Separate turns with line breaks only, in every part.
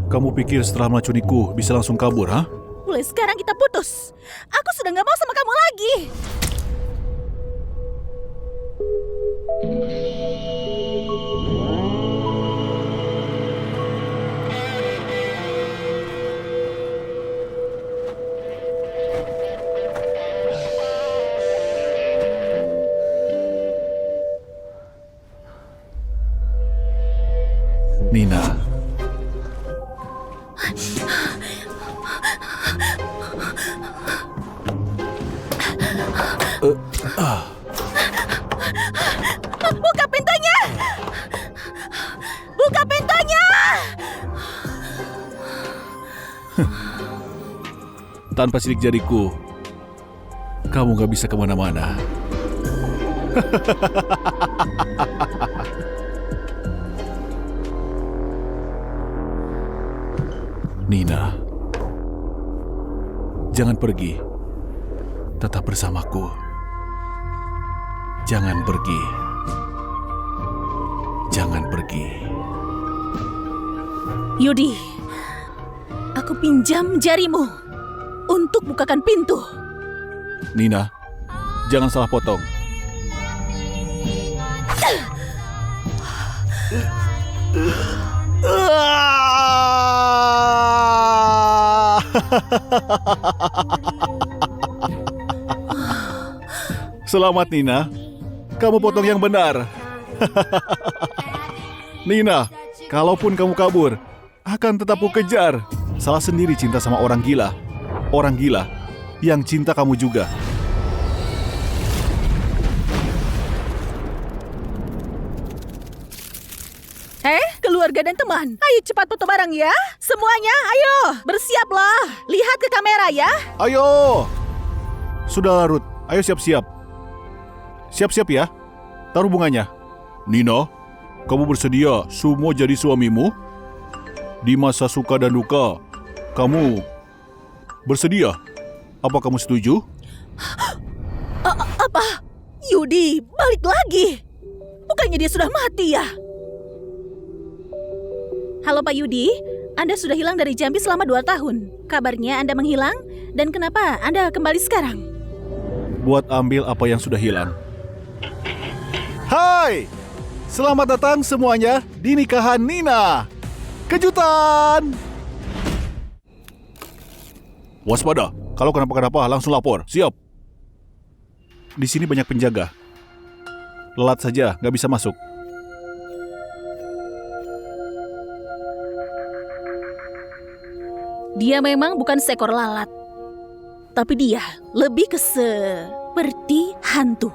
Kamu pikir setelah melacuniku bisa langsung kabur, ha?
Mulai sekarang kita putus. Aku sudah gak mau sama kamu lagi.
Nina.
Buka pintunya! Buka pintunya!
Tanpa sidik jariku, kamu gak bisa kemana-mana. Nina, jangan pergi. Tetap bersamaku. Jangan pergi. Jangan pergi.
Yudi, aku pinjam jarimu untuk bukakan pintu.
Nina, jangan salah potong. Selamat Nina, kamu potong yang benar. Nina, kalaupun kamu kabur, akan tetap ku kejar. Salah sendiri cinta sama orang gila. Orang gila yang cinta kamu juga.
Keluarga dan teman, ayo cepat foto bareng ya. Semuanya, ayo, bersiaplah. Lihat ke kamera ya.
Ayo! Sudah larut, ayo siap-siap. Siap-siap ya, taruh bunganya. Nina, kamu bersedia semua jadi suamimu? Di masa suka dan duka, kamu bersedia? Apa kamu setuju?
Apa? Yudi, balik lagi. Bukannya dia sudah mati ya? Halo Pak Yudi, Anda sudah hilang dari Jambi selama 2 tahun. Kabarnya Anda menghilang, dan kenapa Anda kembali sekarang?
Buat ambil apa yang sudah hilang. Hai! Selamat datang semuanya di nikahan Nina. Kejutan! Waspada, kalau kenapa-kenapa langsung lapor. Siap. Di sini banyak penjaga. Lelat saja, nggak bisa masuk.
Dia memang bukan seekor lalat, tapi dia lebih ke seperti hantu.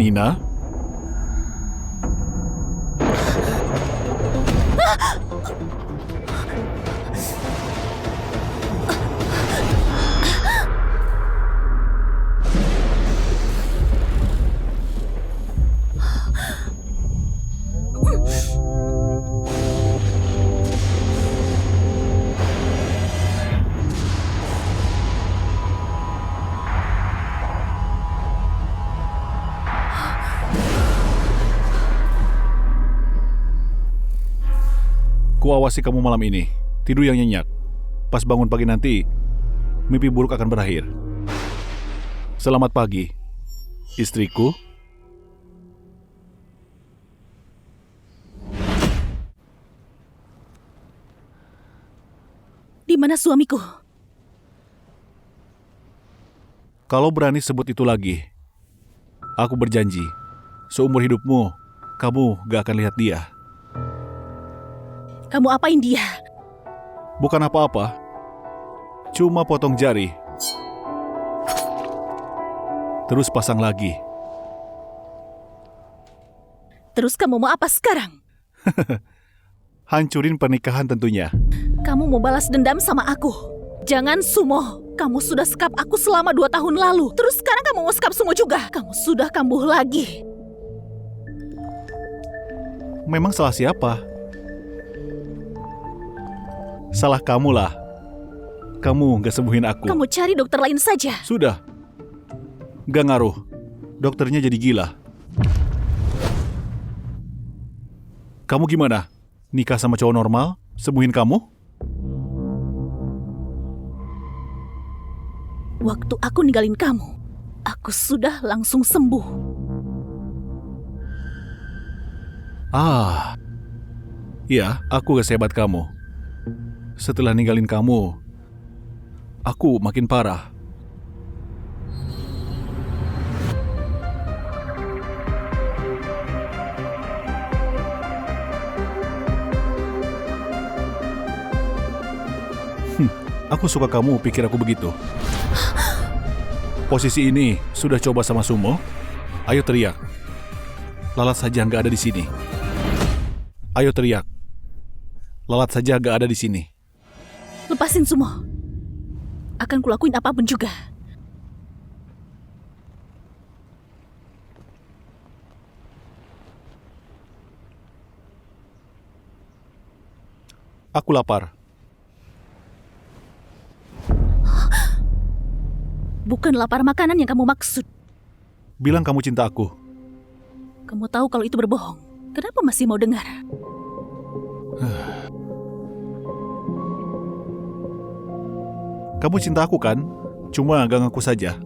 Nina? Kuawasi kamu malam ini. Tidur yang nyenyak. Pas bangun pagi nanti, mimpi buruk akan berakhir. Selamat pagi, istriku.
Di mana suamiku?
Kalau berani sebut itu lagi, aku berjanji, seumur hidupmu, kamu gak akan lihat dia.
Kamu apain dia?
Bukan apa-apa, Cuma potong jari. Terus pasang lagi.
Terus kamu mau apa sekarang?
Hancurin pernikahan tentunya.
Kamu mau balas dendam sama aku? Jangan Sumo. Kamu sudah sekap aku selama 2 tahun lalu. Terus sekarang kamu mau sekap Sumo juga. Kamu sudah kambuh lagi.
Memang salah siapa? Salah kamu lah. Kamu gak sembuhin aku.
Kamu cari dokter lain saja.
Sudah. Gak ngaruh. Dokternya jadi gila. Kamu gimana? Nikah sama cowok normal? Sembuhin kamu?
Waktu aku ninggalin kamu, aku sudah langsung sembuh.
Iya, aku gak sehebat kamu. Setelah ninggalin kamu, aku makin parah. Aku suka kamu pikir aku begitu. Posisi ini sudah coba sama Sumo? Ayo teriak. Lalat saja nggak ada di sini. Ayo teriak. Lalat saja nggak ada di sini.
Lepasin Sumo. Akan kulakuin apapun juga.
Aku lapar.
Bukan lapar makanan yang kamu maksud.
Bilang kamu cinta aku.
Kamu tahu kalau itu berbohong. Kenapa masih mau dengar?
Kamu cinta aku kan? Cuma gak ngaku saja.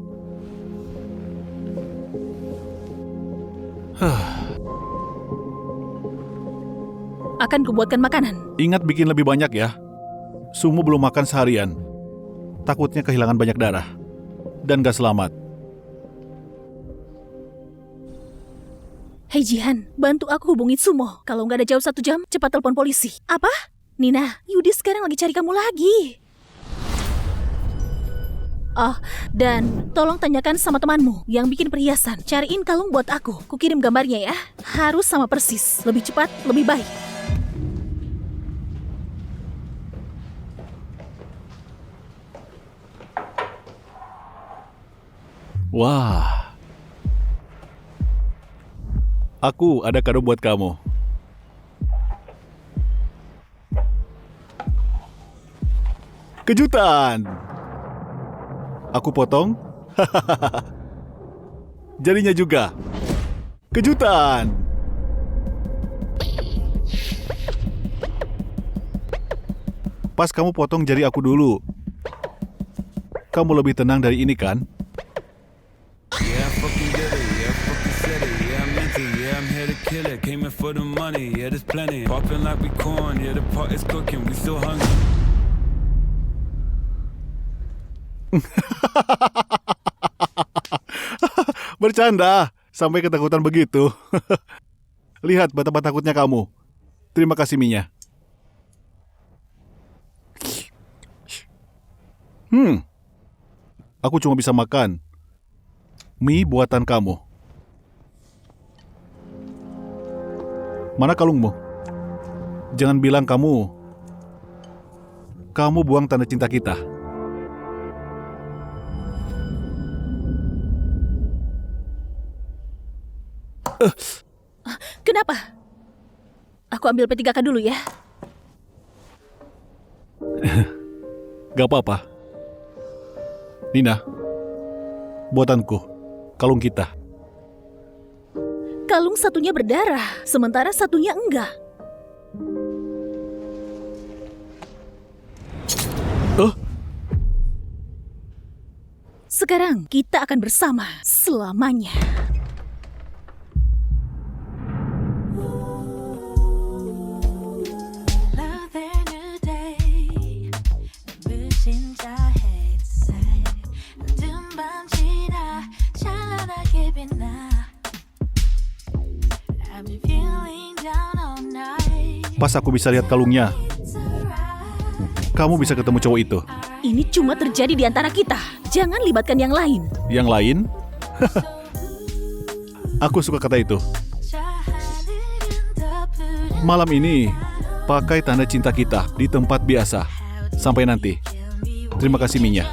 Akan kubuatkan makanan.
Ingat bikin lebih banyak ya. Sumo belum makan seharian. Takutnya kehilangan banyak darah. Dan gak selamat.
Hei Jihan, bantu aku hubungi Sumo. Kalau nggak ada jauh 1 jam, cepat telepon polisi. Apa? Nina, Yudi sekarang lagi cari kamu lagi. Oh, dan tolong tanyakan sama temanmu yang bikin perhiasan. Cariin kalung buat aku. Kukirim gambarnya ya. Harus sama persis. Lebih cepat, lebih baik.
Wah. Aku ada kado buat kamu. Kejutan. Aku potong. Jarinya juga. Kejutan. Pas kamu potong jari aku dulu. Kamu lebih tenang dari ini kan?
Yeah, I fucking did it. Yeah, I fucking said it. Yeah, I meant it. Yeah, I'm here to kill it. Came in for the money. Yeah, there's plenty. Popping like we corn. Yeah, the pot is cooking. We still hungry.
Bercanda. Sampai ketakutan begitu. Lihat betapa takutnya kamu. Terima kasih Minya. Aku cuma bisa makan mie buatan kamu. Mana kalungmu? Jangan bilang kamu buang tanda cinta kita.
Kenapa? Aku ambil P3K dulu ya.
Gak apa-apa. Nina, buatanku, kalung kita.
Kalung satunya berdarah, sementara satunya enggak. Sekarang kita akan bersama selamanya.
Pas aku bisa lihat kalungnya, kamu bisa ketemu cowok itu.
Ini cuma terjadi di antara kita. Jangan libatkan yang lain.
Yang lain? Aku suka kata itu. Malam ini, pakai tanda cinta kita di tempat biasa. Sampai nanti. Terima kasih, Minya.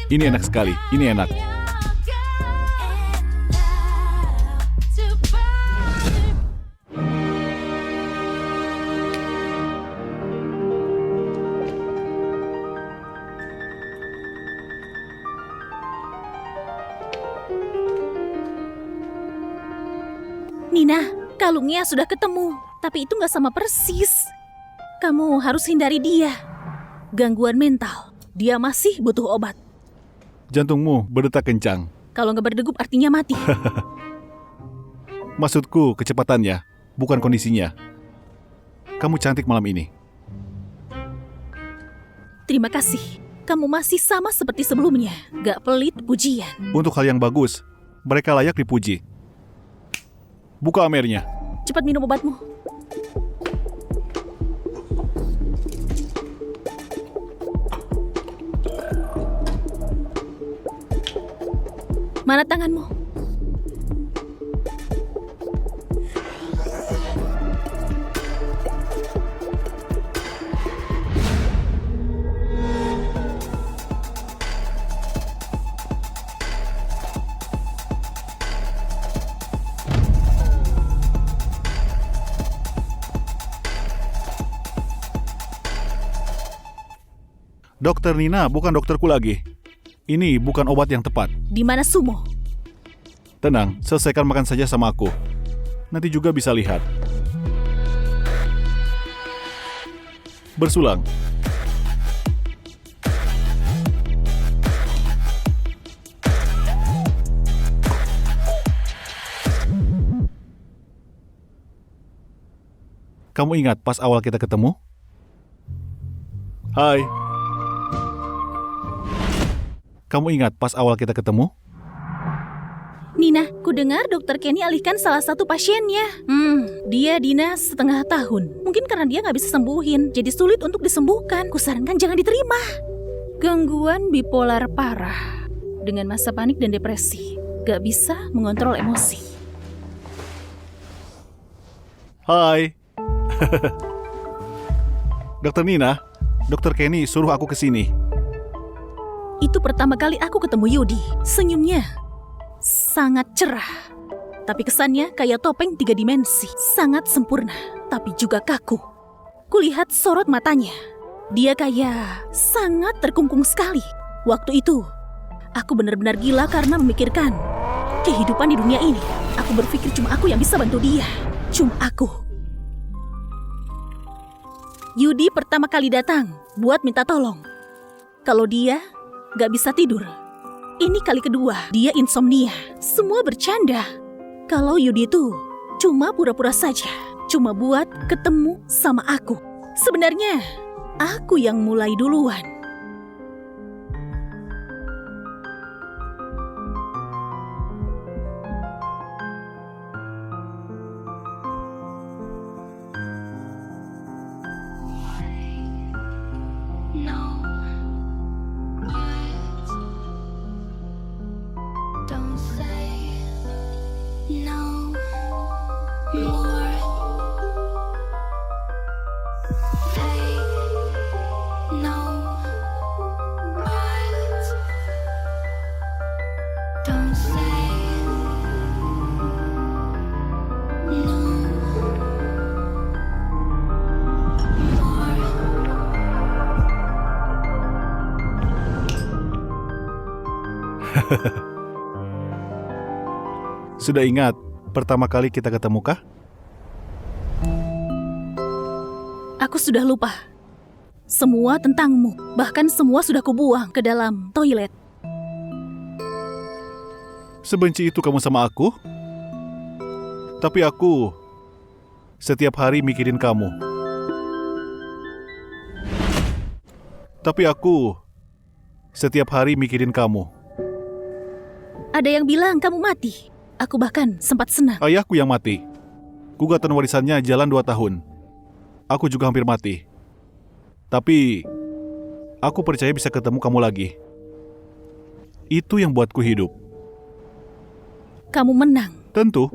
Ini enak sekali. Ini enak.
Nina, kalungnya sudah ketemu. Tapi itu nggak sama persis. Kamu harus hindari dia. Gangguan mental. Dia masih butuh obat.
Jantungmu berdetak kencang.
Kalau nggak berdegup artinya mati.
Maksudku kecepatannya, bukan kondisinya. Kamu cantik malam ini.
Terima kasih. Kamu masih sama seperti sebelumnya. Gak pelit pujian.
Untuk hal yang bagus, mereka layak dipuji. Buka amernya.
Cepat minum obatmu. Mana tanganmu?
Dokter Nina bukan dokterku lagi. Ini bukan obat yang tepat.
Di mana Sumo?
Tenang, selesaikan makan saja sama aku. Nanti juga bisa lihat. Bersulang. Kamu ingat pas awal kita ketemu? Hai. Kamu ingat pas awal kita ketemu?
Nina, ku dengar Dokter Kenny alihkan salah satu pasiennya. Dia dinas setengah tahun. Mungkin karena dia nggak bisa sembuhin, jadi sulit untuk disembuhkan. Kusarankan jangan diterima. Gangguan bipolar parah. Dengan masa panik dan depresi. Gak bisa mengontrol emosi.
Hai. Dokter Nina, Dokter Kenny suruh aku ke sini.
Itu pertama kali aku ketemu Yudi. Senyumnya sangat cerah. Tapi kesannya kayak topeng 3 dimensi. Sangat sempurna, tapi juga kaku. Kulihat sorot matanya. Dia kayak sangat terkungkung sekali. Waktu itu, aku benar-benar gila karena memikirkan kehidupan di dunia ini. Aku berpikir cuma aku yang bisa bantu dia. Cuma aku. Yudi pertama kali datang buat minta tolong. Kalau dia gak bisa tidur. Ini kali kedua, dia insomnia. Semua bercanda. Kalau Yudi itu cuma pura-pura saja. Cuma buat ketemu sama aku. Sebenarnya, aku yang mulai duluan.
Don't say no more. Say no words. Don't say no more.
Sudah ingat pertama kali kita ketemu kah?
Aku sudah lupa. Semua tentangmu. Bahkan semua sudah kubuang ke dalam toilet.
Sebenci itu kamu sama aku? Tapi aku setiap hari mikirin kamu. Tapi aku setiap hari mikirin kamu.
Ada yang bilang kamu mati. Aku bahkan sempat senang.
Ayahku yang mati. Gugatan warisannya jalan 2 tahun. Aku juga hampir mati. Tapi aku percaya bisa ketemu kamu lagi. Itu yang buatku hidup.
Kamu menang.
Tentu.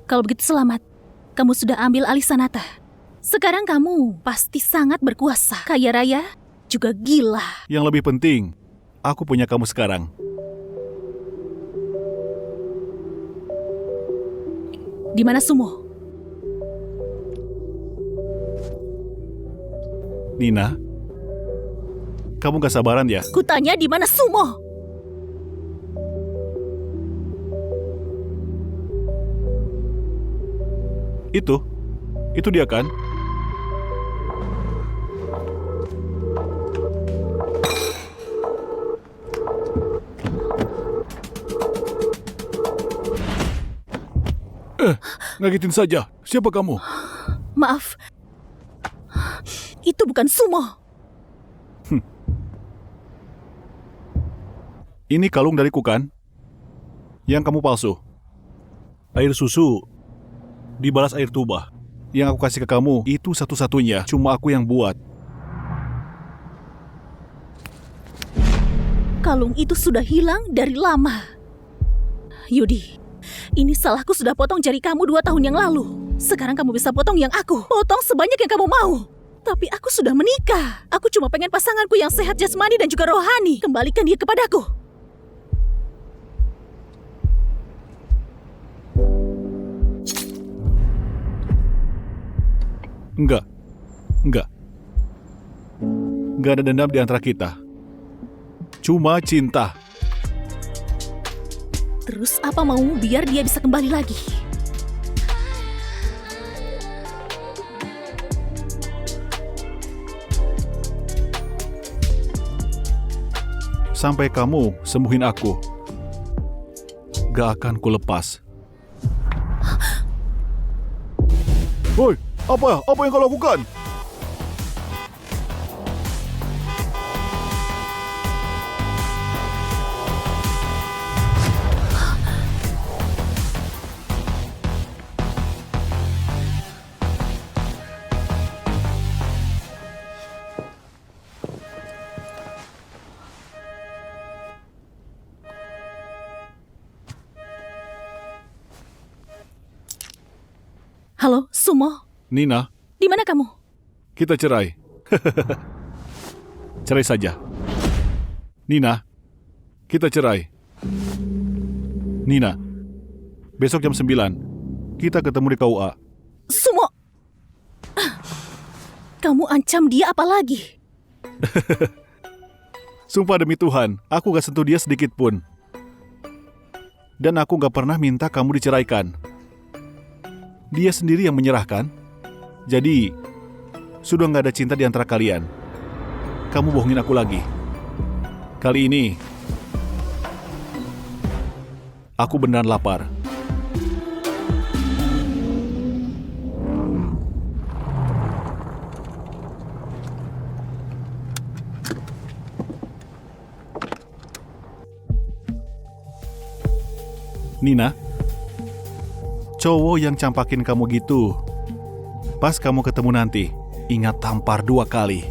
Kalau begitu selamat. Kamu sudah ambil alih Sanata. Sekarang kamu pasti sangat berkuasa. Kaya raya, juga gila.
Yang lebih penting, aku punya kamu sekarang.
Di mana Sumo?
Nina, kamu gak sabaran ya?
Kutanya di mana Sumo?
Itu dia kan? Ngagetin saja. Siapa kamu?
Maaf. Itu bukan Sumo.
Ini kalung dariku kan? Yang kamu palsu. Air susu dibalas air tuba. Yang aku kasih ke kamu itu satu-satunya. Cuma aku yang buat.
Kalung itu sudah hilang dari lama. Yudi, ini salahku sudah potong jari kamu 2 tahun yang lalu. Sekarang kamu bisa potong yang aku. Potong sebanyak yang kamu mau. Tapi aku sudah menikah. Aku cuma pengen pasanganku yang sehat jasmani dan juga rohani. Kembalikan dia kepadaku.
Enggak. Enggak ada dendam di antara kita. Cuma cinta.
Terus apa maumu biar dia bisa kembali lagi?
Sampai kamu sembuhin aku. Gak akan ku lepas. Woi, apa yang kau lakukan?
Halo, Sumo.
Nina,
Di mana kamu?
kita cerai. Cerai saja. Nina, kita cerai. Nina, besok jam 9, kita ketemu di KUA.
Sumo! Kamu ancam dia apa lagi?
Sumpah demi Tuhan, aku gak sentuh dia sedikit pun. Dan aku gak pernah minta kamu diceraikan. Dia sendiri yang menyerahkan. Jadi, sudah gak ada cinta di antara kalian. Kamu bohongin aku lagi. Kali ini, aku beneran lapar. Nina, cowok yang campakin kamu gitu, pas kamu ketemu nanti, ingat tampar 2 kali.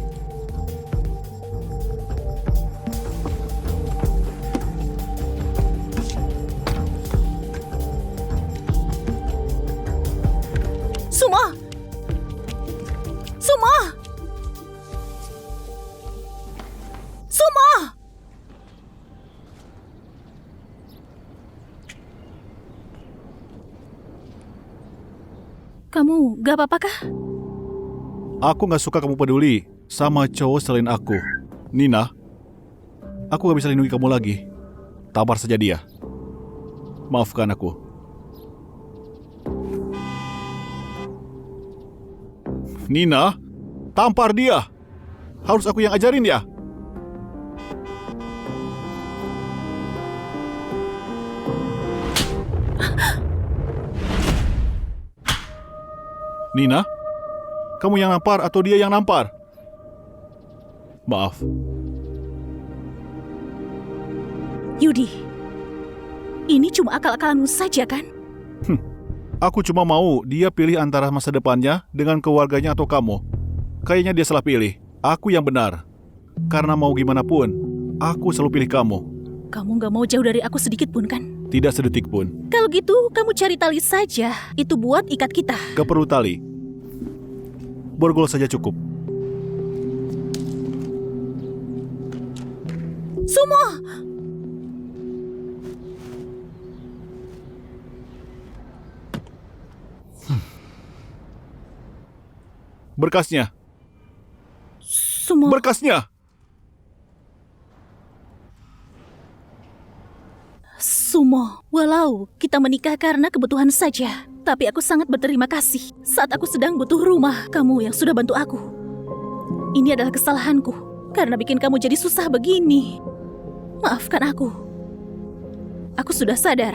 Sumo! Sumo! Sumo! Kamu gak apa-apa kah?
Aku gak suka kamu peduli sama cowok selain aku. Nina, aku gak bisa lindungi kamu lagi. Tampar saja dia. Maafkan aku. Nina, tampar dia. Harus aku yang ajarin ya. Nina, kamu yang nampar atau dia yang nampar? Maaf.
Yudi, ini cuma akal-akalanmu saja kan?
Aku cuma mau dia pilih antara masa depannya dengan keluarganya atau kamu. Kayaknya dia salah pilih. Aku yang benar. Karena mau gimana pun, aku selalu pilih kamu.
Kamu gak mau jauh dari aku sedikit pun kan?
Tidak sedetik pun.
Kalau gitu, kamu cari tali saja. Itu buat ikat kita.
Gak perlu tali. Borgol saja cukup.
Sumo!
Berkasnya.
Sumo.
Berkasnya.
Sumo, walau kita menikah karena kebutuhan saja, tapi aku sangat berterima kasih. Saat aku sedang butuh rumah, kamu yang sudah bantu aku. Ini adalah kesalahanku, karena bikin kamu jadi susah begini. Maafkan aku. Aku sudah sadar,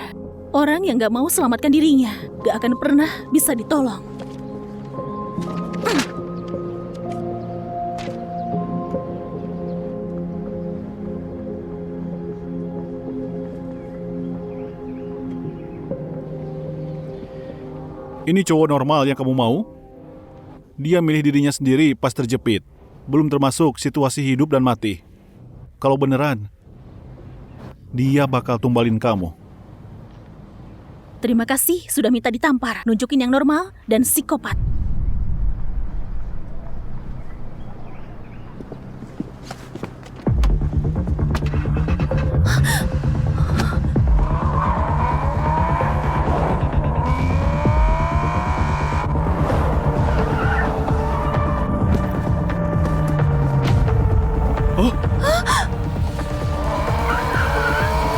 orang yang gak mau selamatkan dirinya, gak akan pernah bisa ditolong.
Ini cowok normal yang kamu mau? Dia milih dirinya sendiri pas terjepit. Belum termasuk situasi hidup dan mati. Kalau beneran, dia bakal tumbalin kamu.
Terima kasih sudah minta ditampar, nunjukin yang normal dan psikopat.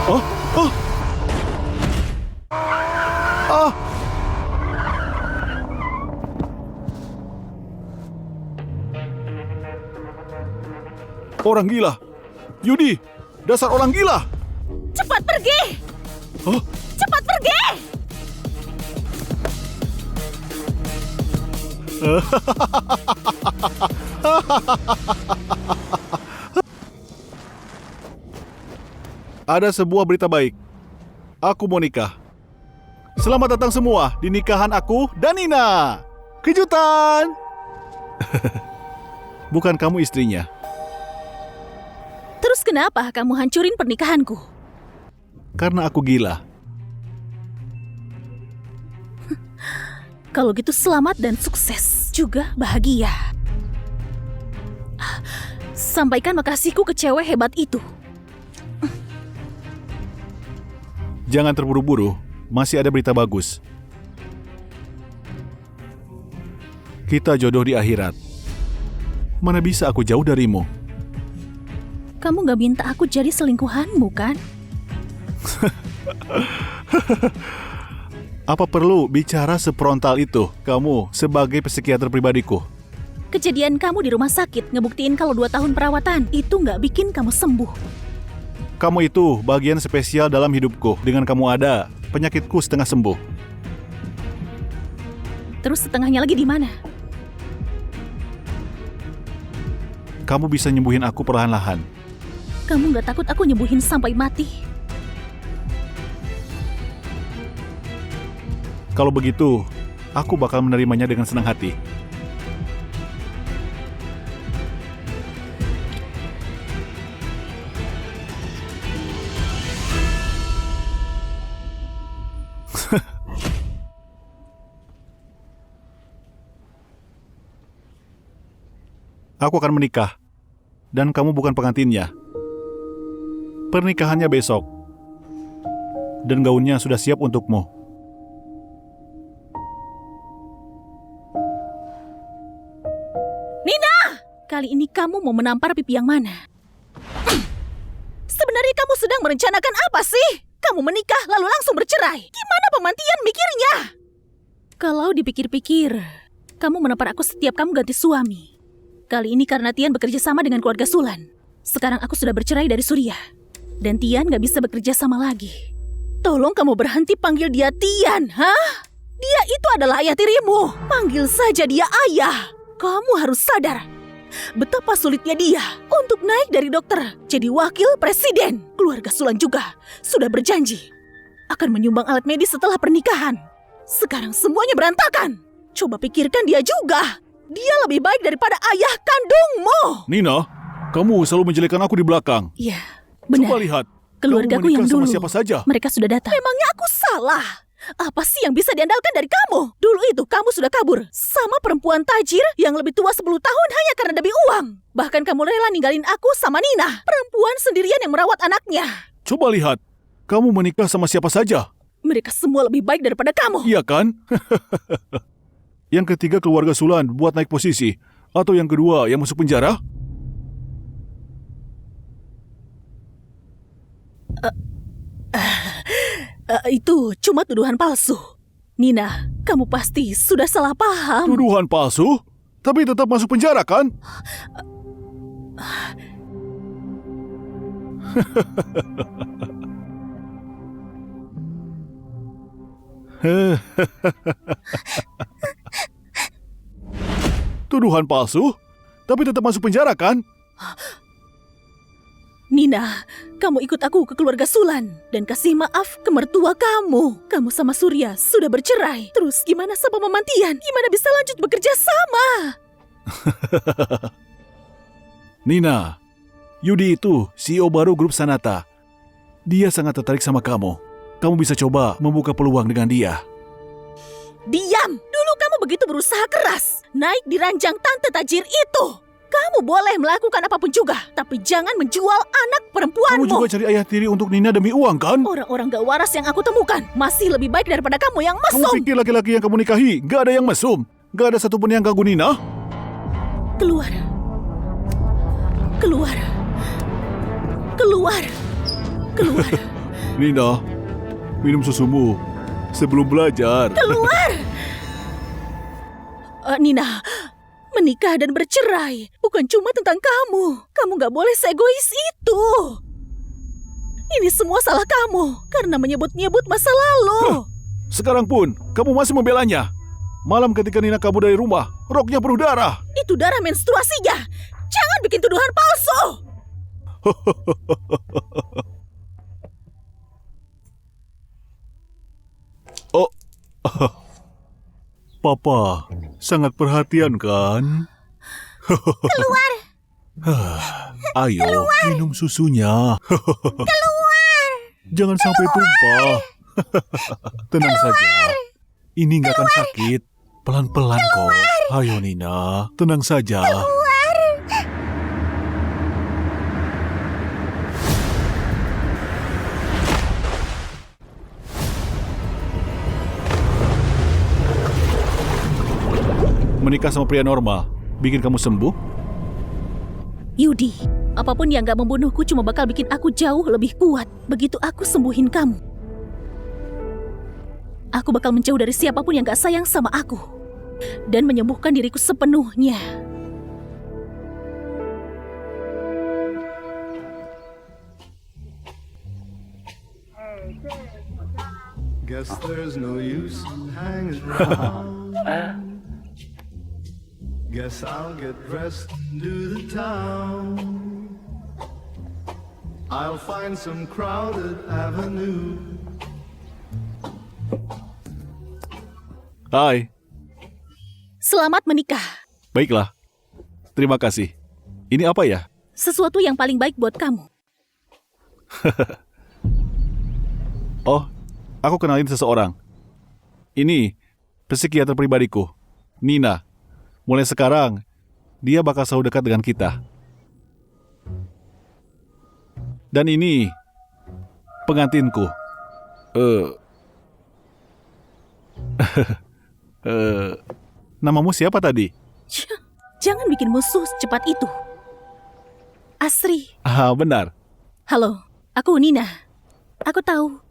Oh, oh. Ah. Orang gila. Yudi, dasar orang gila.
Cepat pergi!
Oh,
Cepat pergi!
ada sebuah berita baik. Aku mau nikah. Selamat datang semua di nikahan aku dan Nina. Kejutan. Bukan kamu istrinya.
Terus kenapa kamu hancurin pernikahanku?
Karena aku gila.
Kalau gitu selamat dan sukses. Juga bahagia. Sampaikan makasihku ke cewek hebat itu.
Jangan terburu-buru. Masih ada berita bagus. Kita jodoh di akhirat. Mana bisa aku jauh darimu?
Kamu gak minta aku jadi selingkuhanmu kan?
Apa perlu bicara sefrontal itu kamu sebagai psikiater pribadiku?
Kejadian kamu di rumah sakit ngebuktiin kalau 2 tahun perawatan itu gak bikin kamu sembuh.
Kamu itu bagian spesial dalam hidupku. Dengan kamu ada, penyakitku setengah sembuh.
Terus setengahnya lagi di mana?
Kamu bisa nyembuhin aku perlahan-lahan.
Kamu gak takut aku nyembuhin sampai mati?
Kalau begitu, aku bakal menerimanya dengan senang hati. Aku akan menikah, dan kamu bukan pengantinnya. Pernikahannya besok, dan gaunnya sudah siap untukmu.
Nina! Kali ini kamu mau menampar pipi yang mana? Sebenarnya kamu sedang merencanakan apa sih? Kamu menikah lalu langsung bercerai. Gimana pemantian mikirnya? Kalau dipikir-pikir, kamu menampar aku setiap kamu ganti suami. Kali ini karena Tian bekerja sama dengan keluarga Sulan. Sekarang aku sudah bercerai dari Surya. Dan Tian gak bisa bekerja sama lagi. Tolong kamu berhenti panggil dia Tian, hah? Dia itu adalah ayah tirimu. Panggil saja dia ayah. Kamu harus sadar betapa sulitnya dia untuk naik dari dokter jadi wakil presiden. Keluarga Sulan juga sudah berjanji akan menyumbang alat medis setelah pernikahan. Sekarang semuanya berantakan. Coba pikirkan dia juga. Dia lebih baik daripada ayah kandungmu.
Nina, kamu selalu menjelekkan aku di belakang.
Iya, benar.
Coba lihat.
Keluargaku
kamu
yang
menikah
dulu.
sama siapa saja?
Mereka sudah datang. Memangnya aku salah? Apa sih yang bisa diandalkan dari kamu? Dulu itu kamu sudah kabur sama perempuan tajir yang lebih tua 10 tahun hanya karena demi uang. Bahkan kamu rela ninggalin aku sama Nina, perempuan sendirian yang merawat anaknya.
Coba lihat. Kamu menikah sama siapa saja?
Mereka semua lebih baik daripada kamu.
Iya kan? Yang ketiga keluarga Sulan buat naik posisi. Atau yang kedua yang masuk penjara?
Itu cuma tuduhan palsu. Nina, kamu pasti sudah salah paham.
Tuduhan palsu? Tapi tetap masuk penjara kan? Tuduhan palsu? Tapi tetap masuk penjara kan?
Nina, kamu ikut aku ke keluarga Sulan dan kasih maaf ke mertua kamu. Kamu sama Surya sudah bercerai. Terus gimana sama pemantian? Gimana bisa lanjut bekerja sama?
Nina, Yudi itu CEO baru grup Sanata. Dia sangat tertarik sama kamu. Kamu bisa coba membuka peluang dengan dia.
Diam! Dulu kamu begitu berusaha keras. Naik di ranjang tante tajir itu. Kamu boleh melakukan apapun juga, tapi jangan menjual anak perempuanmu.
Kamu juga cari ayah tiri untuk Nina demi uang kan?
Orang-orang gak waras yang aku temukan masih lebih baik daripada kamu yang
Kamu
mesum.
pikir laki-laki yang kamu nikahi gak ada yang mesum? Gak ada satupun yang ganggu Nina?
Keluar. Keluar. Keluar. Keluar.
Nina, minum susumu sebelum belajar.
Keluar. Nina, menikah dan bercerai bukan cuma tentang kamu. Kamu gak boleh seegois itu. Ini semua salah kamu karena menyebut-nyebut masa lalu.
Sekarang pun kamu masih membelanya. Malam ketika Nina kabur dari rumah, roknya penuh darah.
Itu darah menstruasinya. Jangan bikin tuduhan palsu.
Oh, Papa sangat perhatian kan?
Keluar.
Ayo, minum susunya.
Keluar.
Jangan sampai tumpah. Tenang saja. Ini nggak akan sakit. Pelan-pelan kok. Ayo Nina, tenang saja. Menikah sama pria normal bikin kamu sembuh?
Yudi, apapun yang gak membunuhku cuma bakal bikin aku jauh lebih kuat. Begitu aku sembuhin kamu. Aku bakal menjauh dari siapapun yang gak sayang sama aku. Dan menyembuhkan diriku sepenuhnya.
Guess there's no use hanging around. Guess I'll get dressed and do the town. I'll find some crowded avenue.
Hai,
Selamat menikah.
baiklah. Terima kasih. Ini apa ya?
Sesuatu yang paling baik buat kamu.
Oh, aku kenalin seseorang. Ini psikiater pribadiku, Nina. Mulai sekarang, dia bakal selalu dekat dengan kita. Dan ini pengantinku. Namamu siapa tadi?
Jangan bikin musuh secepat itu. Asri.
Ah, benar.
Halo, aku Nina. Aku tahu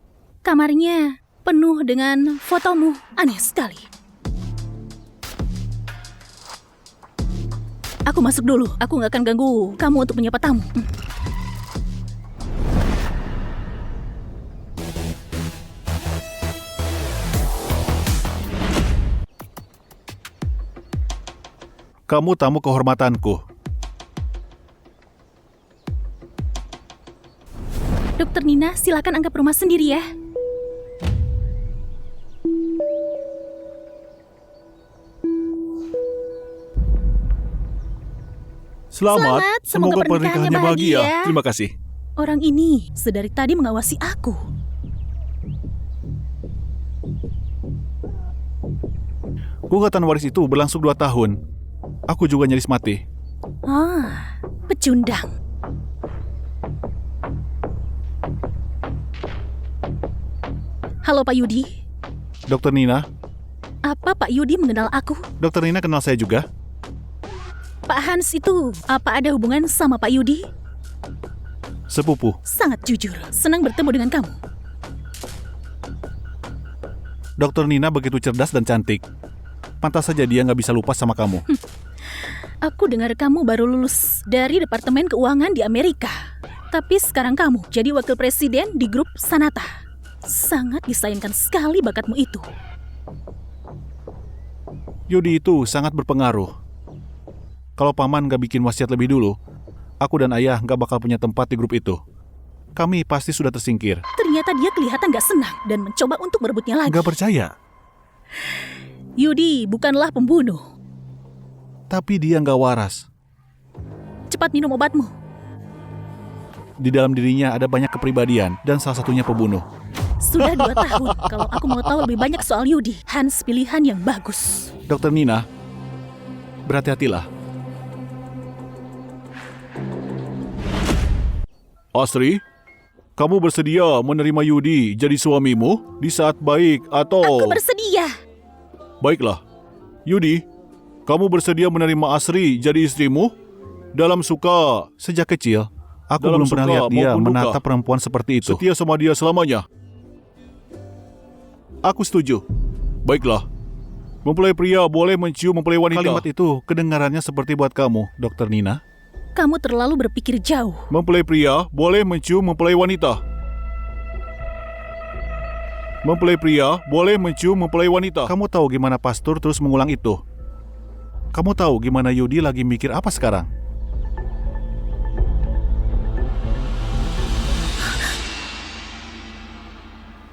kamarnya penuh dengan fotomu. Aneh sekali. Aku masuk dulu. Aku nggak akan ganggu kamu untuk menyapa tamu.
Kamu tamu kehormatanku.
Dokter Nina, silakan anggap rumah sendiri ya.
Selamat.
Semoga pernikahannya bahagia.
Terima kasih.
Orang ini sedari tadi mengawasi aku.
Gugatan waris itu berlangsung 2 tahun. Aku juga nyaris mati.
Pecundang. Halo Pak Yudi.
Dokter Nina.
Apa Pak Yudi mengenal aku?
Dokter Nina kenal saya juga.
Pak Hans itu apa ada hubungan sama Pak Yudi?
Sepupu.
Sangat jujur. Senang bertemu dengan kamu.
Dokter Nina begitu cerdas dan cantik. Pantas saja dia nggak bisa lupa sama kamu.
Aku dengar kamu baru lulus dari Departemen Keuangan di Amerika. Tapi sekarang kamu jadi wakil presiden di grup Sanata. Sangat disayangkan sekali bakatmu itu.
Yudi itu sangat berpengaruh. Kalau paman nggak bikin wasiat lebih dulu, aku dan ayah nggak bakal punya tempat di grup itu. Kami pasti sudah tersingkir.
Ternyata dia kelihatan gak senang dan mencoba untuk merebutnya lagi.
Nggak percaya.
Yudi bukanlah pembunuh.
Tapi dia nggak waras.
Cepat minum obatmu.
Di dalam dirinya ada banyak kepribadian dan salah satunya pembunuh.
Sudah 2 tahun. Kalau aku mau tahu lebih banyak soal Yudi, Hans pilihan yang bagus.
Dokter Nina, berhati-hatilah. Asri, kamu bersedia menerima Yudi jadi suamimu di saat baik atau...
Aku bersedia.
Baiklah. Yudi, kamu bersedia menerima Asri jadi istrimu? Dalam suka... Sejak kecil, aku belum pernah lihat dia menatap perempuan seperti itu. Setia sama dia selamanya. Aku setuju. Baiklah. Mempelai pria boleh mencium mempelai wanita. Kalimat itu kedengarannya seperti buat kamu, Dokter Nina.
Kamu terlalu berpikir jauh.
Mempelai pria boleh mencium mempelai wanita. Mempelai pria boleh mencium mempelai wanita. Kamu tahu gimana pastor terus mengulang itu? Kamu tahu gimana Yudi lagi mikir apa sekarang?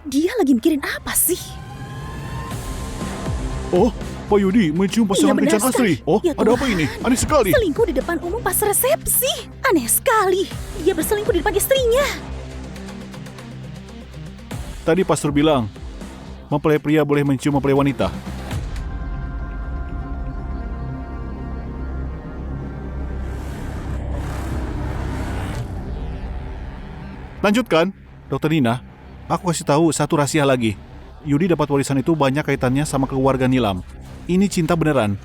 Dia lagi mikirin apa sih?
Oh, Pak Yudi mencium pasangan
Iya, benar
kencan Asri.
sekali.
Oh,
Ya
ada apa
Tuhan.
ini? Aneh sekali.
Selingkuh di depan umum pas resepsi. Aneh sekali. Dia berselingkuh di depan istrinya.
Tadi pastor bilang, mempelai pria boleh mencium mempelai wanita. Lanjutkan, Dokter Nina. Aku kasih tahu satu rahasia lagi. Yudi dapat warisan itu banyak kaitannya sama keluarga Nilam. Ini cinta beneran.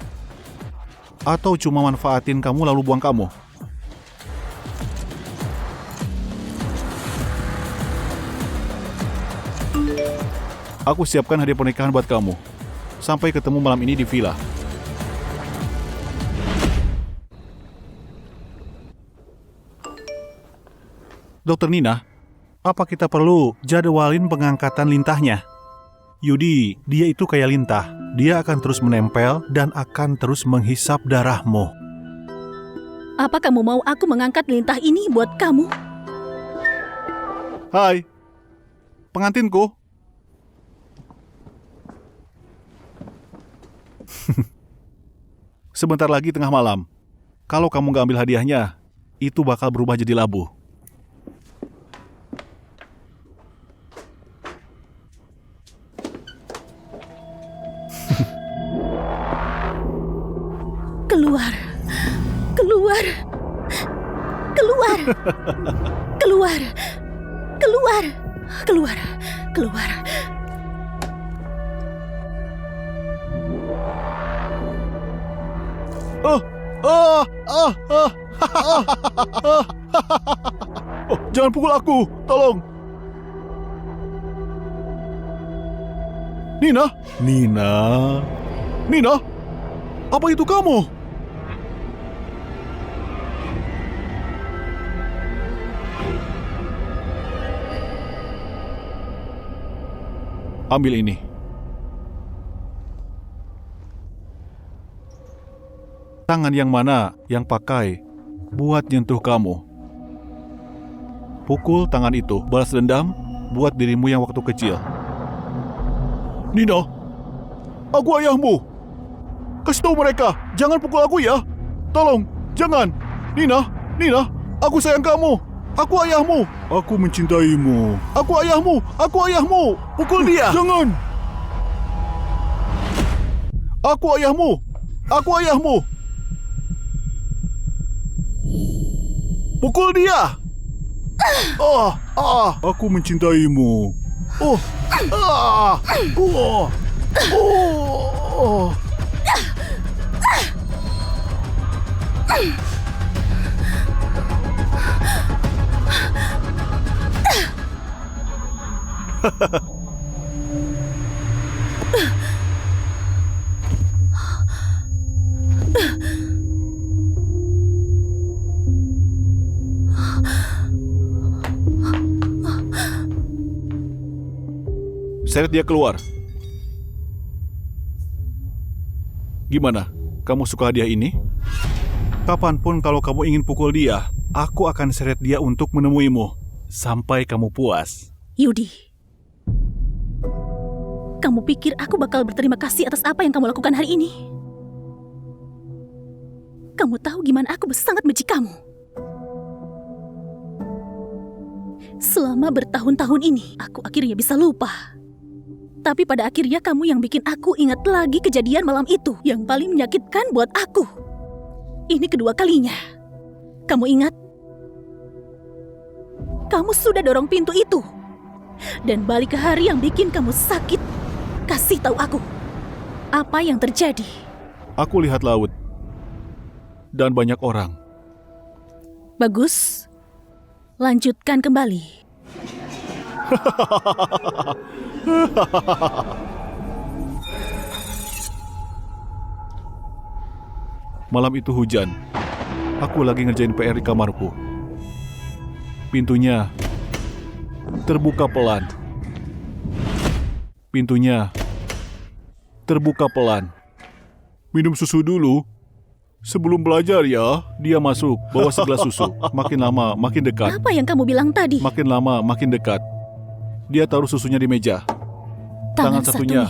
Atau cuma manfaatin kamu lalu buang kamu? Aku siapkan hadiah pernikahan buat kamu. Sampai ketemu malam ini di villa. Dokter Nina, apa kita perlu jadwalin pengangkatan lintahnya? Yudi, dia itu kayak lintah. Dia akan terus menempel dan akan terus menghisap darahmu.
Apa kamu mau aku mengangkat lintah ini buat kamu?
Hai, pengantinku. Sebentar lagi tengah malam. Kalau kamu gak ambil hadiahnya, itu bakal berubah jadi labu.
Keluar. Keluar. Keluar. Keluar. Keluar. Keluar. Keluar.
Oh, jangan pukul aku, tolong. Nina? Nina? Nina? Apa itu kamu? Ambil ini. Tangan yang mana yang pakai buat nyentuh kamu? Pukul tangan itu, balas dendam buat dirimu yang waktu kecil. Nina, aku ayahmu. Kasih tahu mereka, jangan pukul aku ya. Tolong, jangan. Nina, Nina, aku sayang kamu. Aku ayahmu. Aku mencintaimu. Aku ayahmu. Aku ayahmu. Pukul dia. Jangan. Aku ayahmu. Aku ayahmu. Pukul dia. Aku mencintaimu. Seret dia keluar. Gimana? Kamu suka hadiah ini? Kapanpun kalau kamu ingin pukul dia, aku akan seret dia untuk menemuimu. Sampai kamu puas.
Yudi, kamu pikir aku bakal berterima kasih atas apa yang kamu lakukan hari ini? Kamu tahu gimana aku sangat benci kamu. Selama bertahun-tahun ini, aku akhirnya bisa lupa. Tapi pada akhirnya kamu yang bikin aku ingat lagi kejadian malam itu yang paling menyakitkan buat aku. Ini kedua kalinya. Kamu ingat? Kamu sudah dorong pintu itu. Dan balik ke hari yang bikin kamu sakit. Kasih tahu aku. Apa yang terjadi?
Aku lihat laut. Dan banyak orang.
Bagus. Lanjutkan kembali.
Malam itu hujan. Aku lagi ngerjain PR di kamarku. Pintunya terbuka pelan. Pintunya terbuka pelan. Minum susu dulu. Sebelum belajar ya. Dia masuk, bawa segelas susu. Makin lama, makin dekat.
Apa yang kamu bilang tadi?
Makin lama, makin dekat. Dia taruh susunya di meja. Tangan satunya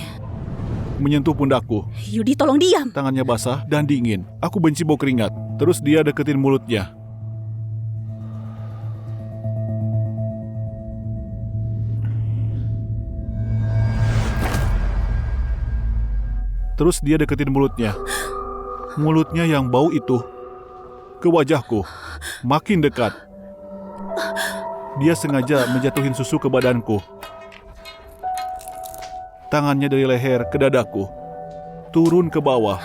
menyentuh pundakku.
Yudi, tolong diam.
Tangannya basah dan dingin. Aku benci bau keringat. Terus dia deketin mulutnya. Terus dia deketin mulutnya. Mulutnya yang bau itu ke wajahku. Makin dekat. Dia sengaja menjatuhin susu ke badanku. Tangannya dari leher ke dadaku. Turun ke bawah.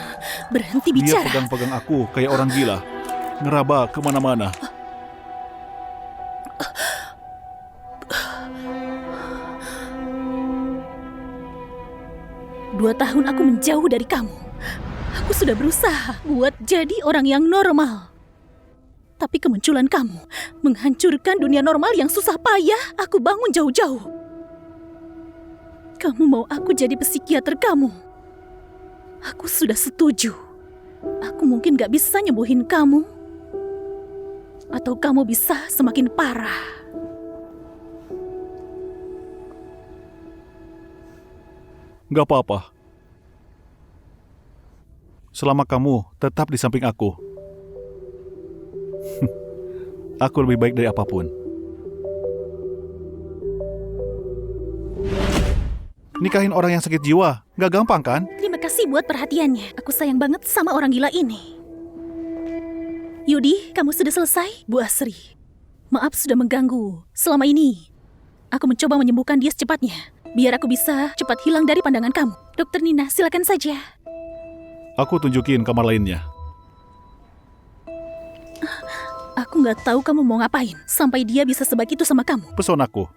Berhenti
Dia
bicara.
pegang-pegang aku kayak orang gila. Ngeraba kemana-mana.
Dua tahun aku menjauh dari kamu. Aku sudah berusaha buat jadi orang yang normal. Tapi kemunculan kamu menghancurkan dunia normal yang susah payah aku bangun jauh-jauh. Kamu mau aku jadi psikiater kamu? Aku sudah setuju. Aku mungkin gak bisa nyembuhin kamu. Atau kamu bisa semakin parah.
Gak apa-apa. Selama kamu tetap di samping aku. Aku lebih baik dari apapun. Nikahin orang yang sakit jiwa, gak gampang kan?
Terima kasih buat perhatiannya. Aku sayang banget sama orang gila ini. Yudi, kamu sudah selesai? Bu Asri, maaf sudah mengganggu. Selama ini, aku mencoba menyembuhkan dia secepatnya. Biar aku bisa cepat hilang dari pandangan kamu. Dokter Nina, silakan saja.
Aku tunjukin kamar lainnya.
Aku nggak tahu kamu mau ngapain sampai dia bisa sebaik itu sama kamu.
Pesonaku.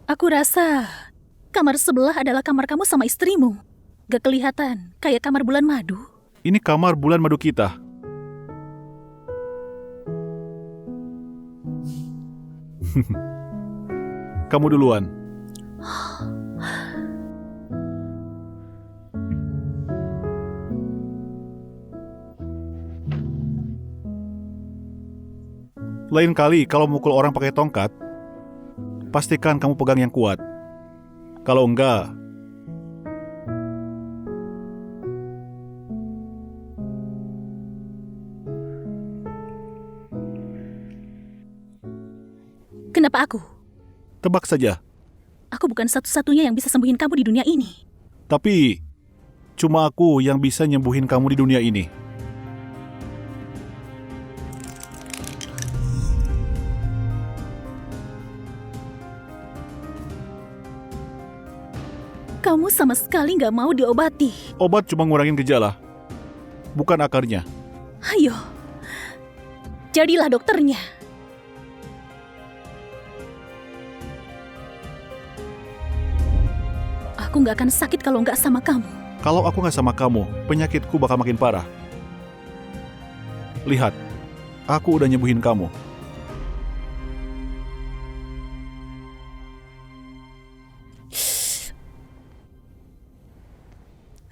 Aku rasa kamar sebelah adalah kamar kamu sama istrimu. Gak kelihatan kayak kamar bulan madu.
Ini kamar bulan madu kita. Kamu duluan. Lain kali kalau mukul orang pakai tongkat, pastikan kamu pegang yang kuat. Kalau enggak,
Kenapa aku?
tebak saja.
Aku bukan satu-satunya yang bisa sembuhin kamu di dunia ini.
Tapi, cuma aku yang bisa nyembuhin kamu di dunia ini.
Kamu sama sekali nggak mau diobati.
Obat cuma ngurangin gejala, bukan akarnya.
Ayo, jadilah dokternya. Aku nggak akan sakit kalau nggak sama kamu.
Kalau aku nggak sama kamu, penyakitku bakal makin parah. Lihat, aku udah nyembuhin kamu.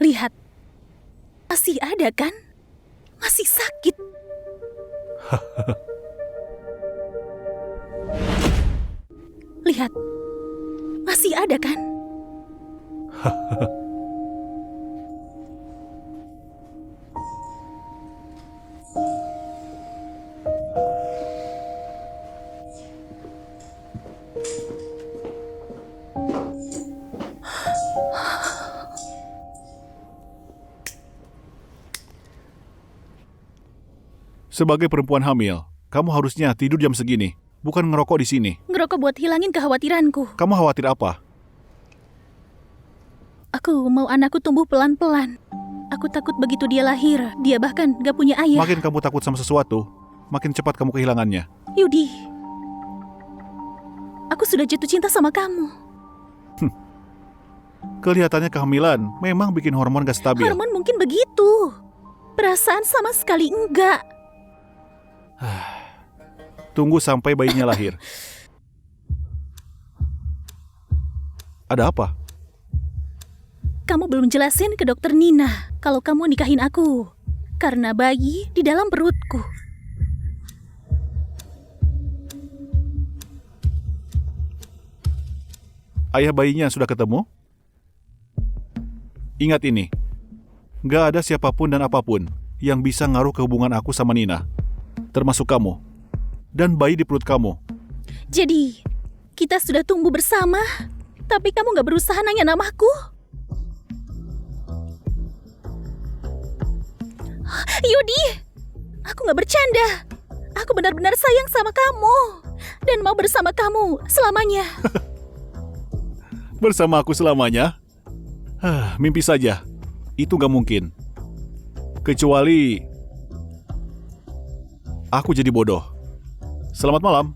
Lihat, masih ada kan? Masih sakit. Lihat, masih ada kan?
Sebagai perempuan hamil, kamu harusnya tidur jam segini, bukan ngerokok di sini.
Ngerokok buat hilangin kekhawatiranku.
Kamu khawatir apa?
Aku mau anakku tumbuh pelan-pelan. Aku takut begitu dia lahir, dia bahkan gak punya ayah.
Makin kamu takut sama sesuatu, makin cepat kamu kehilangannya.
Yudi, aku sudah jatuh cinta sama kamu.
Kelihatannya kehamilan memang bikin hormon gak stabil.
Hormon mungkin begitu. Perasaan sama sekali enggak.
Tunggu sampai bayinya lahir. Ada apa?
Kamu belum jelasin ke dokter Nina kalau kamu nikahin aku. Karena bayi di dalam perutku.
Ayah bayinya sudah ketemu? Ingat ini, gak ada siapapun dan apapun yang bisa ngaruh ke hubungan aku sama Nina. Termasuk kamu. Dan bayi di perut kamu.
Jadi, kita sudah tumbuh bersama. Tapi kamu gak berusaha nanya namaku? Yudi, aku gak bercanda. Aku benar-benar sayang sama kamu. Dan mau bersama kamu selamanya.
Bersama aku selamanya? Mimpi saja. Itu gak mungkin. Kecuali aku jadi bodoh. Selamat malam.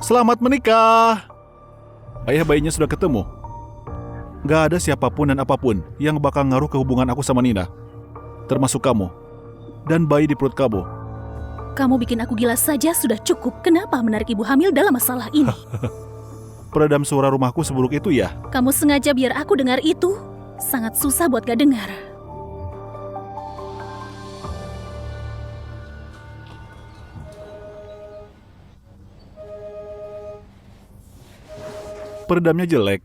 Selamat menikah. Ayah bayinya sudah ketemu. Gak ada siapapun dan apapun yang bakal ngaruh ke hubungan aku sama Nina. Termasuk kamu. Dan bayi di perut kamu.
Kamu bikin aku gila saja sudah cukup. Kenapa menarik ibu hamil dalam masalah ini?
Peredam suara rumahku seburuk itu ya?
Kamu sengaja biar aku dengar itu? Sangat susah buat gak dengar.
Peredamnya jelek.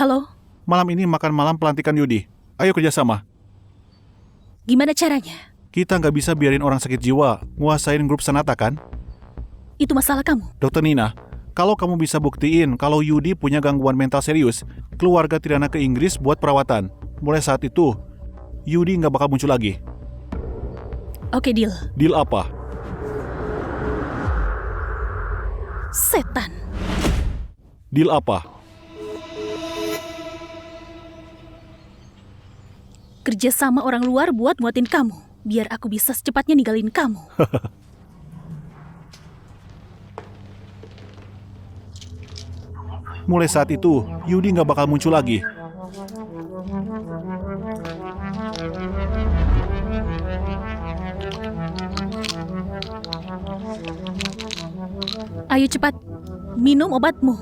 Halo?
Malam ini makan malam pelantikan Yudi. Ayo kerjasama.
Gimana caranya?
Kita nggak bisa biarin orang sakit jiwa nguasain grup Sanata kan?
Itu masalah kamu.
Dokter Nina, kalau kamu bisa buktiin kalau Yudi punya gangguan mental serius, keluarga Tirana ke Inggris buat perawatan. Mulai saat itu, Yudi nggak bakal muncul lagi.
Oke, deal.
Deal apa?
Setan.
Deal apa?
Kerja sama orang luar buat nguatin kamu. Biar aku bisa secepatnya ninggalin kamu.
Mulai saat itu, Yudi nggak bakal muncul lagi.
Ayo cepat, minum obatmu.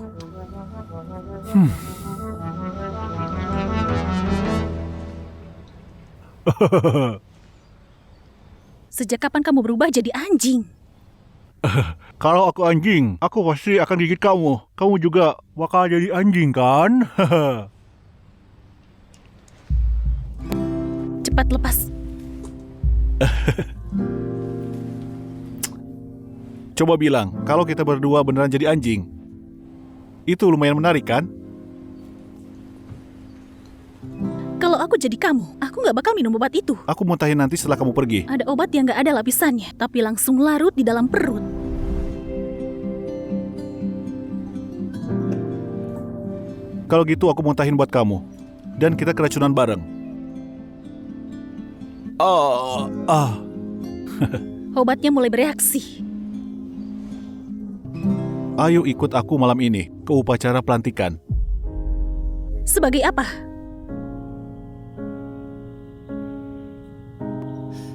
Sejak kapan kamu berubah jadi anjing?
Kalau aku anjing, aku pasti akan gigit kamu. Kamu juga bakal jadi anjing kan?
Cepat lepas.
Coba bilang, kalau kita berdua beneran jadi anjing. Itu lumayan menarik kan?
Kalau aku jadi kamu, aku nggak bakal minum obat itu.
Aku muntahin nanti setelah kamu pergi.
Ada obat yang nggak ada lapisannya, tapi langsung larut di dalam perut.
Kalau gitu aku muntahin buat kamu. Dan kita keracunan bareng.
Obatnya mulai bereaksi.
Ayo ikut aku malam ini ke upacara pelantikan.
Sebagai apa?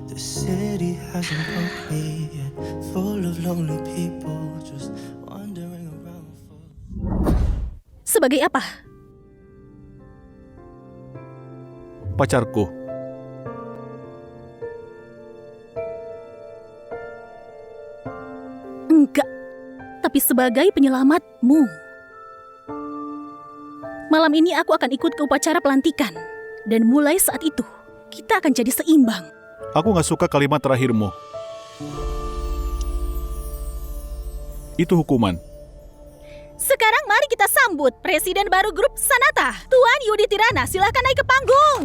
The city hasn't woke me yet, full of lonely people just wandering around for...
Sebagai apa?
Pacarku.
Enggak, tapi sebagai penyelamatmu. Malam ini aku akan ikut ke upacara pelantikan. Dan mulai saat itu, kita akan jadi seimbang.
Aku gak suka kalimat terakhirmu. Itu hukuman.
Sekarang mari kita sambut Presiden baru grup Sanata, Tuan Yudi Tirana. Silahkan naik ke panggung.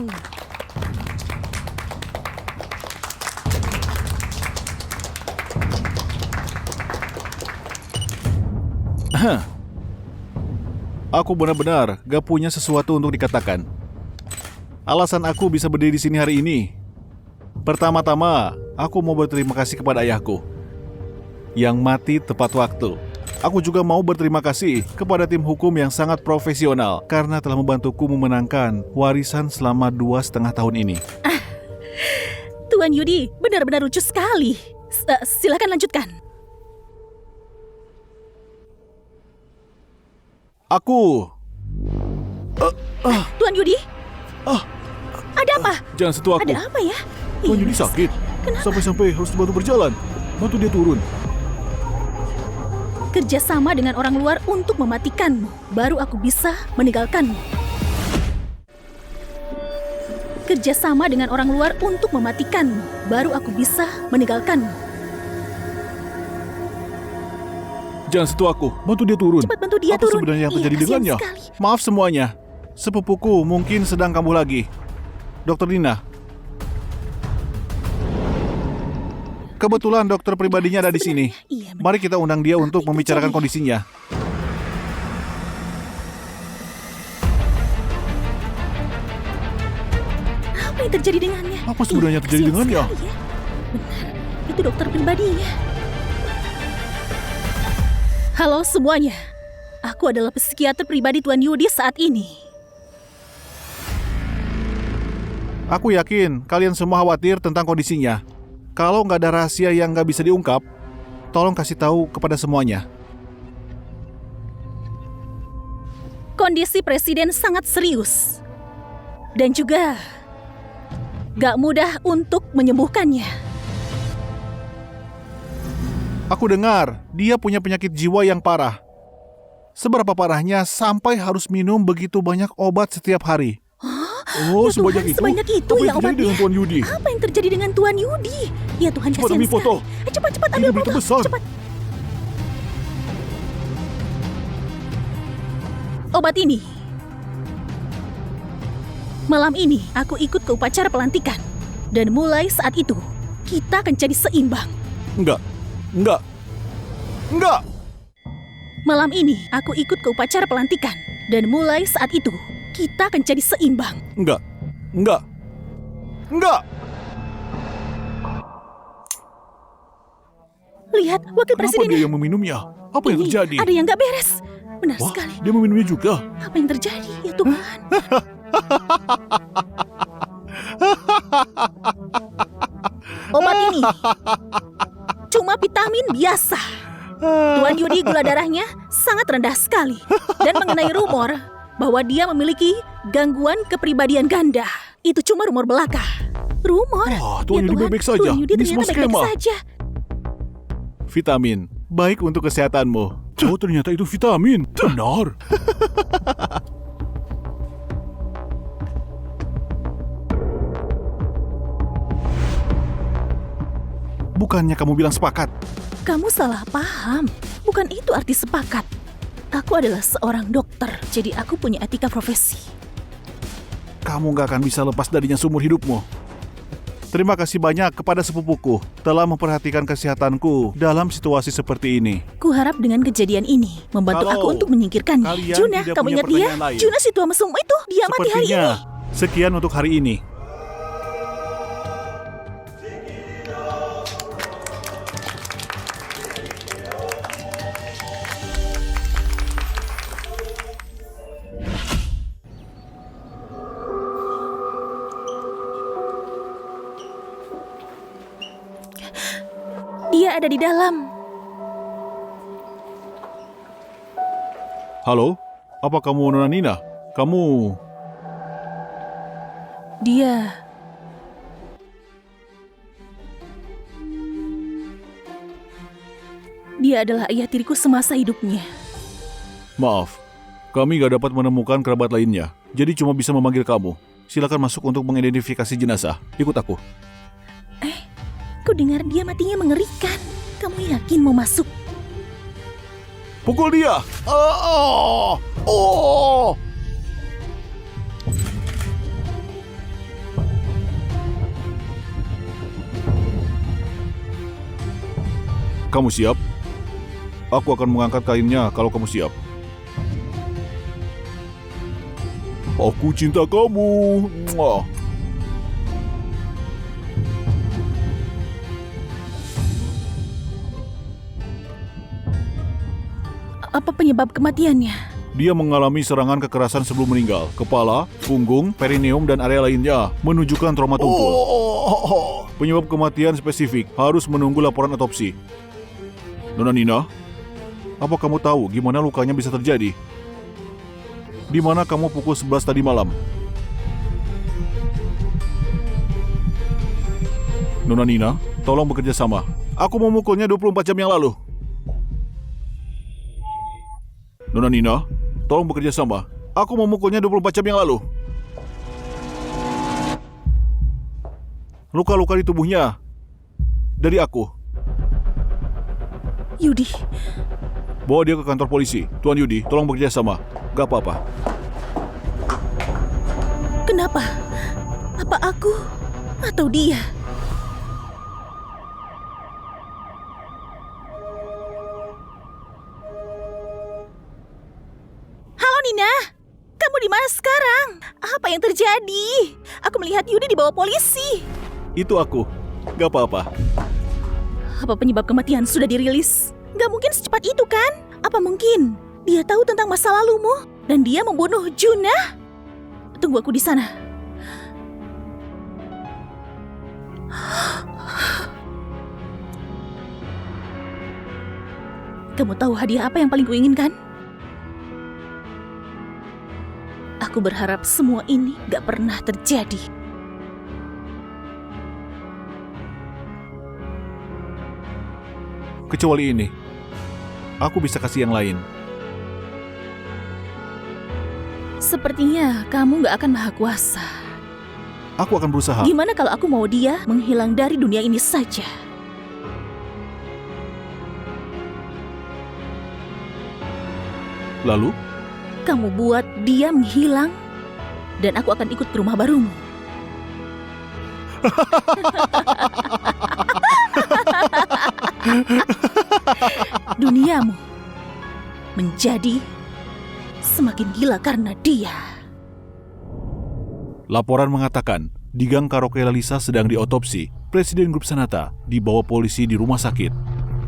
Aku benar-benar gak punya sesuatu untuk dikatakan. Alasan aku bisa berdiri di sini hari ini. Pertama-tama, aku mau berterima kasih kepada ayahku yang mati tepat waktu. Aku juga mau berterima kasih kepada tim hukum yang sangat profesional karena telah membantuku memenangkan warisan selama 2,5 tahun ini.
Tuan Yudi, benar-benar lucu sekali. Silakan lanjutkan.
Aku...
Tuan Yudi? Ada apa?
Jangan sentuh aku.
Ada apa ya?
Tuan
Ih,
Yudi sakit.
Kenapa?
Sampai-sampai harus dibantu berjalan. Bantu dia turun.
Kerjasama dengan orang luar untuk mematikanmu. Baru aku bisa meninggalkanmu. Kerjasama dengan orang luar untuk mematikanmu. Baru aku bisa meninggalkanmu.
Jangan sentuh aku. Bantu dia turun.
Cepat bantu dia
Apa
turun.
sebenarnya yang
Iya,
terjadi
kasihan
dengannya?
sekali.
Maaf semuanya. Sepupuku mungkin sedang kambuh lagi. Dokter Dina. Kebetulan dokter pribadinya ada di sini.
Iya, benar.
Mari kita undang dia untuk
yang
membicarakan
terjadi?
kondisinya.
Apa yang terjadi dengannya?
Apa sebenarnya
Ih,
terjadi
kasihan
dengannya?
sekali ya. Benar, itu dokter pribadinya. Halo semuanya. Aku adalah psikiater pribadi Tuan Yudi saat ini.
Aku yakin kalian semua khawatir tentang kondisinya. Kalau nggak ada rahasia yang nggak bisa diungkap, tolong kasih tahu kepada semuanya.
Kondisi presiden sangat serius. Dan juga gak mudah untuk menyembuhkannya.
Aku dengar dia punya penyakit jiwa yang parah. Seberapa parahnya sampai harus minum begitu banyak obat setiap hari. Oh,
Ya Tuhan,
sebanyak itu?
sebanyak itu
Apa
ya
yang terjadi
obatnya?
dengan Tuan Yudi?
Apa yang terjadi dengan Tuan Yudi? Ya Tuhan,
Cepat
kasihan
ambil foto.
sekali. Cepat
Ini
ambil
berita
foto.
besar.
Cepat. Obat ini. Malam ini aku ikut ke upacara pelantikan. Dan mulai saat itu, kita akan jadi seimbang.
Enggak.
Malam ini aku ikut ke upacara pelantikan. Dan mulai saat itu, kita akan jadi seimbang.
Enggak.
Lihat, wakil
Kenapa
presidennya.
dia yang meminumnya? Apa yang
Ini
terjadi?
Ada yang gak beres. Benar
Wah,
sekali.
dia meminumnya juga.
Apa yang terjadi? Ya Tuhan. Obat ini cuma vitamin biasa. Tuan Yudi gula darahnya sangat rendah sekali. Dan mengenai rumor bahwa dia memiliki gangguan kepribadian ganda. Itu cuma rumor belaka. Rumor?
Tuan Yudi baik-baik saja.
Tuan Yudi
Ini
ternyata
semua
baik-baik
skema.
saja.
Vitamin, baik untuk kesehatanmu. Oh, ternyata itu vitamin. Benar. Bukannya kamu bilang sepakat?
Kamu salah paham. Bukan itu arti sepakat. Aku adalah seorang dokter, jadi aku punya etika profesi.
Kamu gak akan bisa lepas darinya seumur hidupmu. Terima kasih banyak kepada sepupuku telah memperhatikan kesehatanku dalam situasi seperti ini.
Kuharap dengan kejadian ini membantu
Kalau
aku untuk menyingkirkannya.
kalian
Juna,
tidak
kamu
punya
ingat dia?
pertanyaan lain.
Juna si tua mesum itu, dia mati hari ini.
Sepertinya sekian untuk hari ini.
Dia ada di dalam.
Halo, apa kamu Nona Nina? Kamu...
Dia adalah ayah tiriku semasa hidupnya.
Maaf, kami gak dapat menemukan kerabat lainnya. Jadi cuma bisa memanggil kamu. Silakan masuk untuk mengidentifikasi jenazah. Ikut aku.
Ku dengar dia matinya mengerikan. Kamu yakin mau masuk?
Pukul dia! Oh! Kamu siap? Aku akan mengangkat kainnya kalau kamu siap. Aku cinta kamu. Mwah.
Apa penyebab kematiannya?
Dia mengalami serangan kekerasan sebelum meninggal. Kepala, punggung, perineum, dan area lainnya menunjukkan trauma tumpul. Penyebab kematian spesifik harus menunggu laporan otopsi. Nona Nina, apa kamu tahu gimana lukanya bisa terjadi? Di mana kamu pukul 11 tadi malam? Nona Nina, tolong bekerja sama. Aku memukulnya 24 jam yang lalu. Nona Nina, tolong bekerja sama. Aku memukulnya 24 jam yang lalu. Luka-luka di tubuhnya dari aku.
Yudi,
Bawa dia ke kantor polisi. Tuan Yudi, tolong bekerja sama. Gak apa-apa.
kenapa? Apa aku atau dia? Halo Nina, kamu di mana sekarang? Apa yang terjadi? Aku melihat Yudi dibawa polisi.
Itu aku. Gak apa-apa.
Apa penyebab kematian sudah dirilis? Gak mungkin secepat itu kan? Apa mungkin dia tahu tentang masa lalumu dan dia membunuh Juna? Tunggu aku di sana. Kamu tahu hadiah apa yang paling kuinginkan? Aku berharap semua ini gak pernah terjadi.
Kecuali ini. Aku bisa kasih yang lain.
Sepertinya kamu gak akan maha kuasa.
Aku akan berusaha.
Gimana kalau aku mau dia menghilang dari dunia ini saja?
Lalu?
Kamu buat dia menghilang dan aku akan ikut ke rumah barumu. Duniamu menjadi semakin gila karena dia.
Laporan mengatakan, di gang karaoke Lalisa sedang diotopsi. Presiden Grup Sanata dibawa polisi di rumah sakit.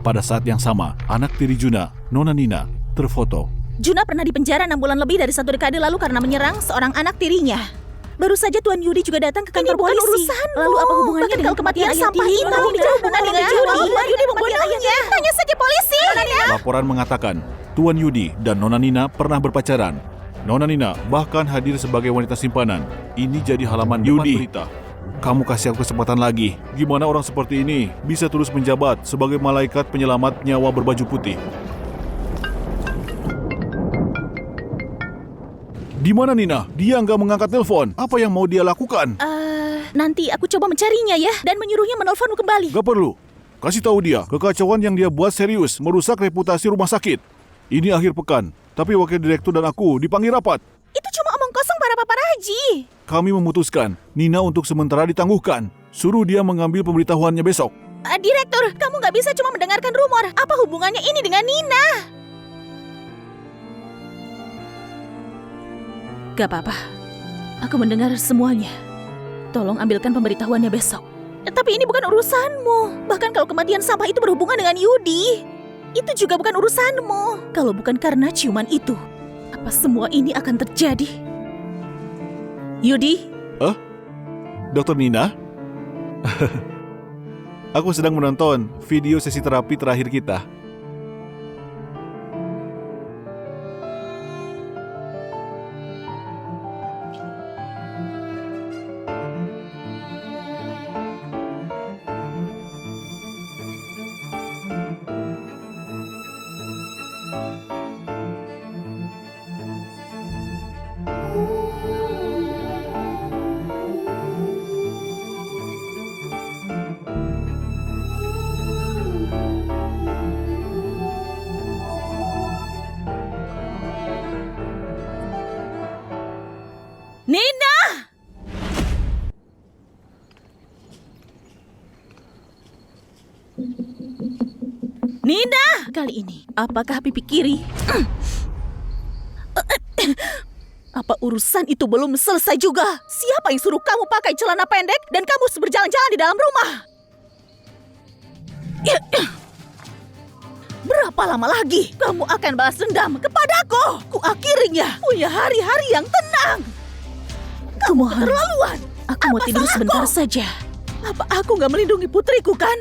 Pada saat yang sama, anak tiri Juna, Nona Nina, terfoto.
Juna pernah dipenjara 6 bulan lebih dari 1 dekade lalu karena menyerang seorang anak tirinya. Baru saja Tuan Yudi juga datang ke kantor polisi. Urusanmu. Lalu apa hubungannya dengan kematian sampah itu? Tidak hubungan dengan Yudi. Tuan Yudi membunuhnya. Tanya saja polisi.
Laporan mengatakan Tuan Yudi dan Nona Nina pernah berpacaran. Nona Nina bahkan hadir sebagai wanita simpanan. Ini jadi halaman Yudi. Berita. Kamu kasih aku kesempatan lagi. Gimana orang seperti ini bisa terus menjabat sebagai malaikat penyelamat nyawa berbaju putih? Di mana Nina? Dia nggak mengangkat telepon. Apa yang mau dia lakukan?
Nanti aku coba mencarinya ya dan menyuruhnya menelponmu kembali.
Gak perlu. Kasih tahu dia, kekacauan yang dia buat serius merusak reputasi rumah sakit. Ini akhir pekan, tapi wakil direktur dan aku dipanggil rapat.
Itu cuma omong kosong para paparazi.
Kami memutuskan Nina untuk sementara ditangguhkan. Suruh dia mengambil pemberitahuannya besok.
Direktur, kamu nggak bisa cuma mendengarkan rumor. Apa hubungannya ini dengan Nina? Gak apa-apa. Aku mendengar semuanya. Tolong ambilkan pemberitahuannya besok. Tapi ini bukan urusanmu. Bahkan kalau kematian sampah itu berhubungan dengan Yudi, itu juga bukan urusanmu. Kalau bukan karena ciuman itu, apa semua ini akan terjadi? Yudi?
Dokter Nina? Aku sedang menonton video sesi terapi terakhir kita.
Nina! Nina! Kali ini, apakah pipi kiri? Apa urusan itu belum selesai juga? Siapa yang suruh kamu pakai celana pendek dan kamu berjalan-jalan di dalam rumah? Berapa lama lagi kamu akan balas dendam kepadaku? Ku akhirnya punya hari-hari yang tenang. Kamu keterlaluan. Aku mau tidur sebentar saja. Apa aku nggak melindungi putriku kan?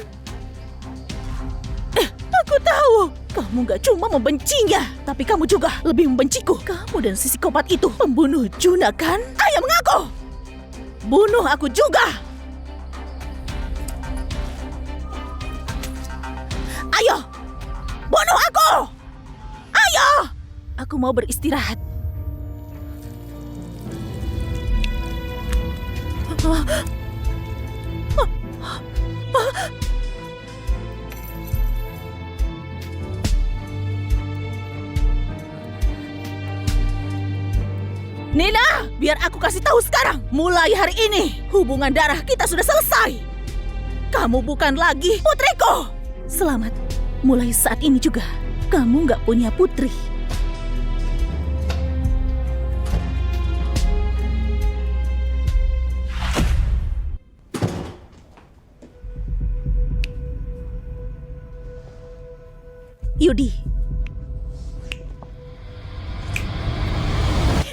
Aku tahu kamu nggak cuma membencinya, tapi kamu juga lebih membenciku. Kamu dan si psikopat itu pembunuh Juna kan? Ayo mengaku. Bunuh aku juga. Ayo, bunuh aku. Ayo. Aku mau beristirahat. Nina, biar aku kasih tahu sekarang. Mulai hari ini, hubungan darah kita sudah selesai. Kamu bukan lagi putriku. Selamat, mulai saat ini juga, kamu nggak punya putri. Yudi,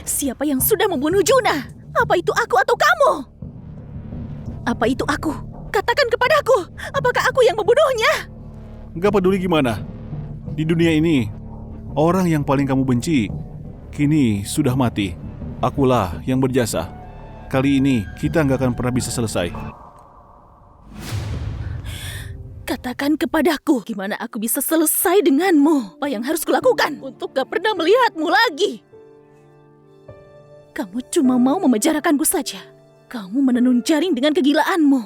siapa yang sudah membunuh Juna? Apa itu aku atau kamu? Apa itu aku? Katakan kepadaku, apakah aku yang membunuhnya?
Gak peduli gimana. Di dunia ini, orang yang paling kamu benci kini sudah mati. Akulah yang berjasa. Kali ini kita gak akan pernah bisa selesai.
Katakan kepadaku, gimana aku bisa selesai denganmu? Apa yang harus kulakukan untuk gak pernah melihatmu lagi? Kamu cuma mau memenjarakanku saja. Kamu menenun jaring dengan kegilaanmu.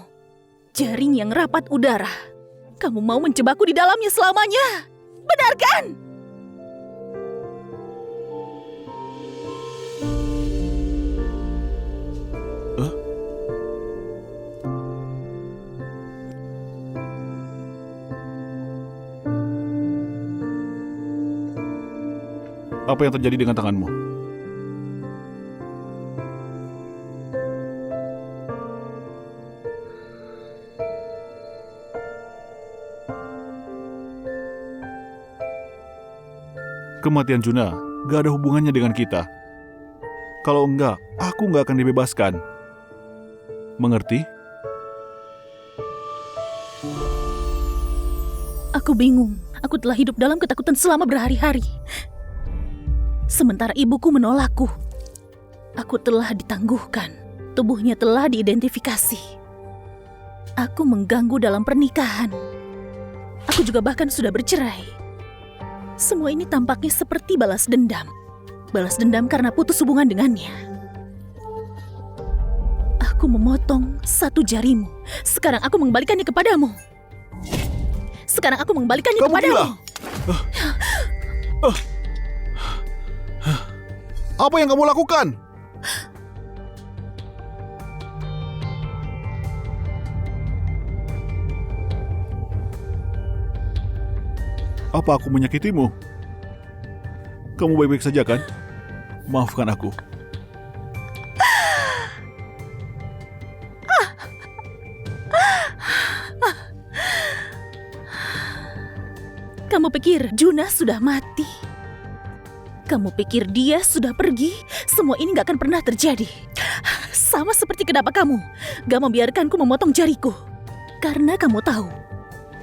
Jaring yang rapat udara. Kamu mau menjebakku di dalamnya selamanya. Benar kan?
Apa yang terjadi dengan tanganmu? Kematian Juna gak ada hubungannya dengan kita. Kalau enggak, aku nggak akan dibebaskan. Mengerti?
Aku bingung. Aku telah hidup dalam ketakutan selama berhari-hari. Sementara ibuku menolakku. Aku telah ditangguhkan. Tubuhnya telah diidentifikasi. Aku mengganggu dalam pernikahan. Aku juga bahkan sudah bercerai. Semua ini tampaknya seperti balas dendam. Balas dendam karena putus hubungan dengannya. Aku memotong satu jarimu. Sekarang aku mengembalikannya kepadamu. Sekarang aku mengembalikannya
Kamu
kepadamu.
gila. Apa yang kamu lakukan? Apa aku menyakitimu? Kamu baik-baik saja kan? Maafkan aku.
Kamu pikir Juna sudah mati? Kamu pikir dia sudah pergi? Semua ini gak akan pernah terjadi. Sama seperti kenapa kamu gak membiarkanku memotong jariku. Karena kamu tahu,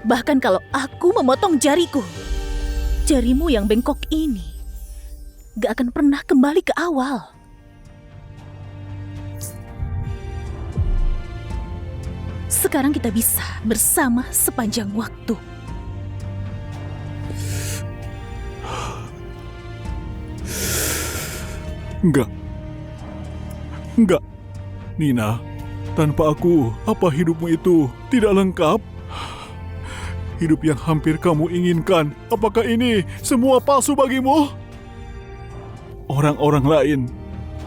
bahkan kalau aku memotong jariku, jarimu yang bengkok ini gak akan pernah kembali ke awal. Sekarang kita bisa bersama sepanjang waktu.
Enggak. Nina, tanpa aku, apa hidupmu itu tidak lengkap? Hidup yang hampir kamu inginkan, apakah ini semua palsu bagimu? Orang-orang lain,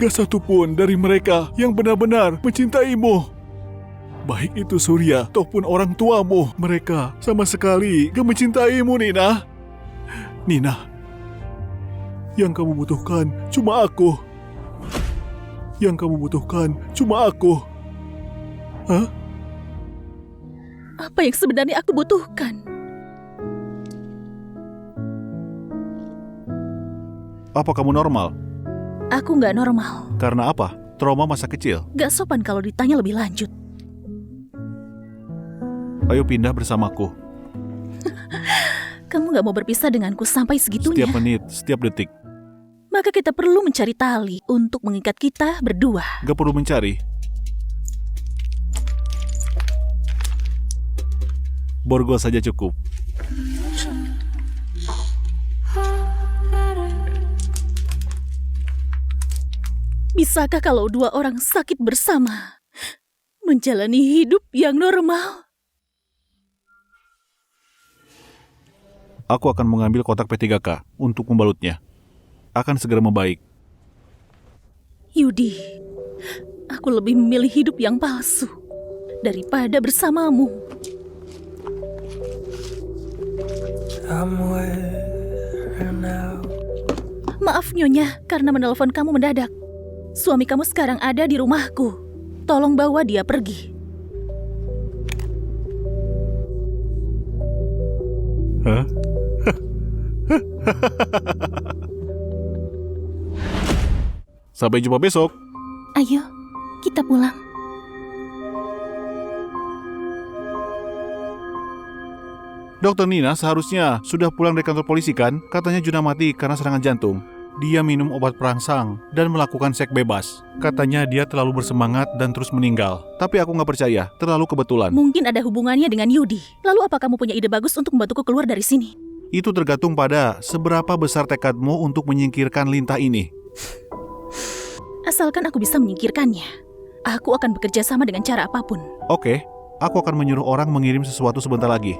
gak satu pun dari mereka yang benar-benar mencintaimu. Baik itu Surya ataupun orang tuamu, mereka sama sekali gak mencintaimu, Nina. Nina, yang kamu butuhkan cuma aku. Yang kamu butuhkan cuma aku. Hah?
Apa yang sebenarnya aku butuhkan?
Apa kamu normal?
Aku gak normal.
Karena apa? Trauma masa kecil.
Gak sopan kalau ditanya lebih lanjut.
Ayo pindah bersamaku.
Kamu gak mau berpisah denganku sampai segitunya.
Setiap menit, setiap detik.
Maka kita perlu mencari tali untuk mengikat kita berdua.
Gak perlu mencari. Borgol saja cukup.
Bisakah kalau dua orang sakit bersama menjalani hidup yang normal?
Aku akan mengambil kotak P3K untuk membalutnya. Akan segera membaik.
Yudi, aku lebih memilih hidup yang palsu daripada bersamamu.
I'm with her now.
Maaf Nyonya, karena menelpon kamu mendadak. Suami kamu sekarang ada di rumahku. Tolong bawa dia pergi.
Hah? Sampai jumpa besok.
Ayo, kita pulang.
Dokter Nina seharusnya sudah pulang dari kantor polisi kan? Katanya Juna mati karena serangan jantung. Dia minum obat perangsang dan melakukan seks bebas. Katanya dia terlalu bersemangat dan terus meninggal. Tapi aku nggak percaya, terlalu kebetulan.
Mungkin ada hubungannya dengan Yudi. Lalu apa kamu punya ide bagus untuk membantuku keluar dari sini?
Itu tergantung pada seberapa besar tekadmu untuk menyingkirkan lintah ini.
Asalkan aku bisa menyingkirkannya, aku akan bekerja sama dengan cara apapun.
Oke, aku akan menyuruh orang mengirim sesuatu sebentar lagi.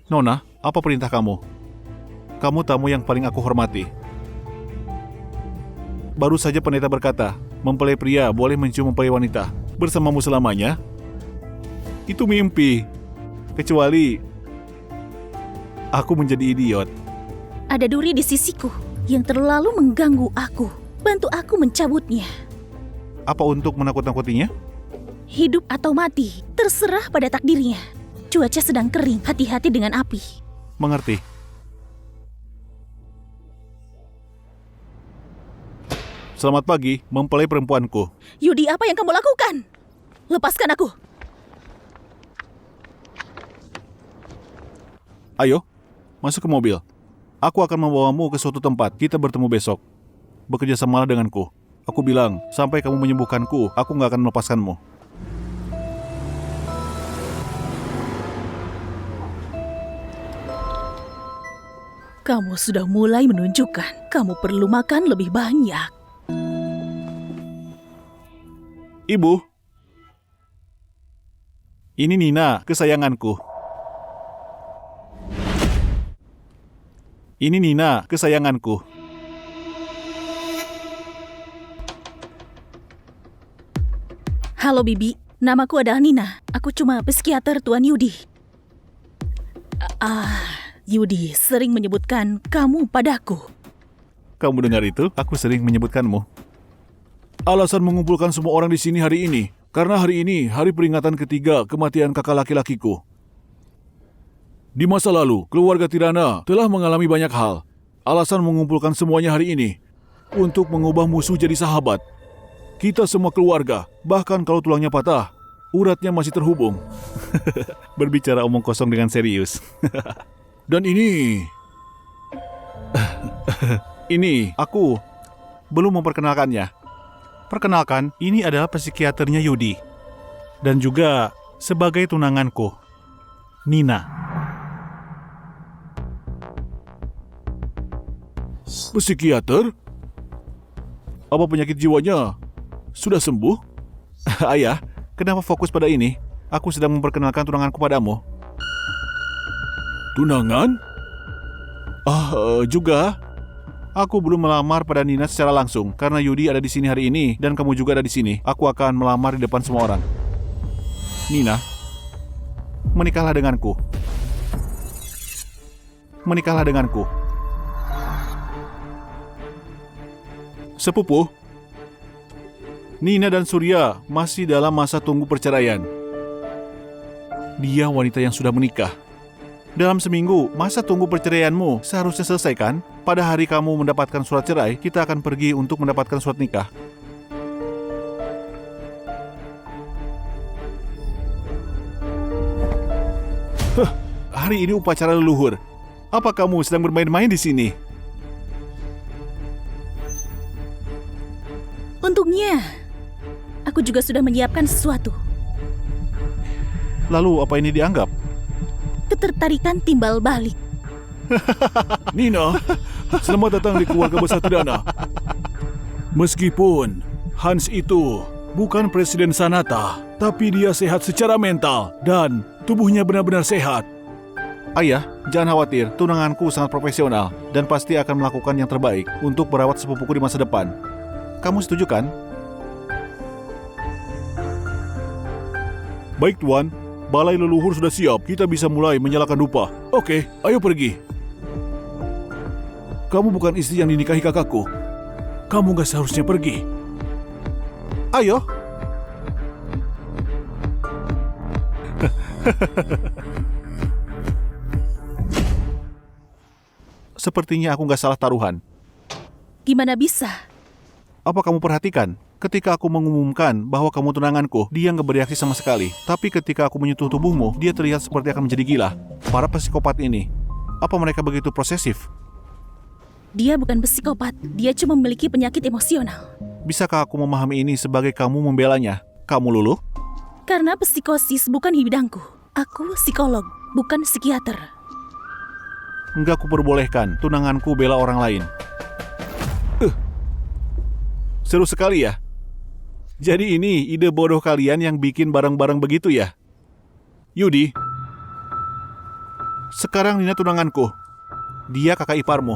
Nona, apa perintah kamu? Kamu tamu yang paling aku hormati. Baru saja pendeta berkata, mempelai pria boleh mencium mempelai wanita. Bersamamu selamanya? Itu mimpi. Kecuali aku menjadi idiot.
Ada duri di sisiku yang terlalu mengganggu aku. Bantu aku mencabutnya.
Apa untuk menakut-nakutinya?
Hidup atau mati, terserah pada takdirnya. Cuaca sedang kering, hati-hati dengan api.
Mengerti. Selamat pagi, mempelai perempuanku.
Yudi, apa yang kamu lakukan? Lepaskan aku.
Ayo, masuk ke mobil. Aku akan membawamu ke suatu tempat. Kita bertemu besok. Bekerja samalah denganku. Aku bilang, sampai kamu menyembuhkanku, aku nggak akan melepaskanmu.
Kamu sudah mulai menunjukkan kamu perlu makan lebih banyak.
Ibu, ini Nina, kesayanganku. Ini Nina, kesayanganku.
Halo Bibi, namaku adalah Nina. Aku cuma psikiater Tuan Yudi. Yudi sering menyebutkan kamu padaku.
Kamu dengar itu? Aku sering menyebutkanmu. Alasan mengumpulkan semua orang di sini hari ini, karena hari ini hari peringatan ketiga kematian kakak laki-lakiku. Di masa lalu, keluarga Tirana telah mengalami banyak hal. Alasan mengumpulkan semuanya hari ini, untuk mengubah musuh jadi sahabat. Kita semua keluarga, bahkan kalau tulangnya patah, uratnya masih terhubung. Berbicara omong kosong dengan serius. Dan ini aku belum memperkenalkannya. Perkenalkan, ini adalah psikiaternya Yudi. Dan juga sebagai tunanganku, Nina. Psikiater? Apa penyakit jiwanya sudah sembuh? Ayah, kenapa fokus pada ini? Aku sedang memperkenalkan tunanganku padamu. Tunangan? Juga. Aku belum melamar pada Nina secara langsung karena Yudi ada di sini hari ini dan kamu juga ada di sini. Aku akan melamar di depan semua orang. Nina, menikahlah denganku. Menikahlah denganku. Sepupu, Nina dan Surya masih dalam masa tunggu perceraian. Dia wanita yang sudah menikah. Dalam seminggu, masa tunggu perceraianmu seharusnya selesai kan? Pada hari kamu mendapatkan surat cerai, kita akan pergi untuk mendapatkan surat nikah. Hari ini upacara leluhur. Apa kamu sedang bermain-main di sini?
Untungnya, aku juga sudah menyiapkan sesuatu.
Lalu apa ini dianggap?
Ketertarikan timbal balik.
Nina, selamat datang di keluarga besar Tirana. Meskipun Hans itu bukan presiden Sanata, tapi dia sehat secara mental dan tubuhnya benar-benar sehat. Ayah, jangan khawatir, tunanganku sangat profesional dan pasti akan melakukan yang terbaik untuk merawat sepupuku di masa depan. Kamu setuju kan? Baik Tuan, balai leluhur sudah siap, kita bisa mulai menyalakan dupa. Oke, ayo pergi. Kamu bukan istri yang dinikahi kakakku. Kamu gak seharusnya pergi. Ayo. Sepertinya aku gak salah taruhan.
Gimana bisa?
Apa kamu perhatikan? Ketika aku mengumumkan bahwa kamu tunanganku, dia nggak bereaksi sama sekali. Tapi ketika aku menyentuh tubuhmu, dia terlihat seperti akan menjadi gila. Para psikopat ini, apa mereka begitu posesif?
Dia bukan psikopat, dia cuma memiliki penyakit emosional.
Bisakah aku memahami ini sebagai kamu membelanya? Kamu luluh?
Karena psikosis bukan bidangku. Aku psikolog, bukan psikiater.
Enggak kuperbolehkan tunanganku bela orang lain. Seru sekali ya. Jadi ini ide bodoh kalian yang bikin barang-barang begitu ya? Yudi, sekarang Nina tunanganku. Dia kakak iparmu.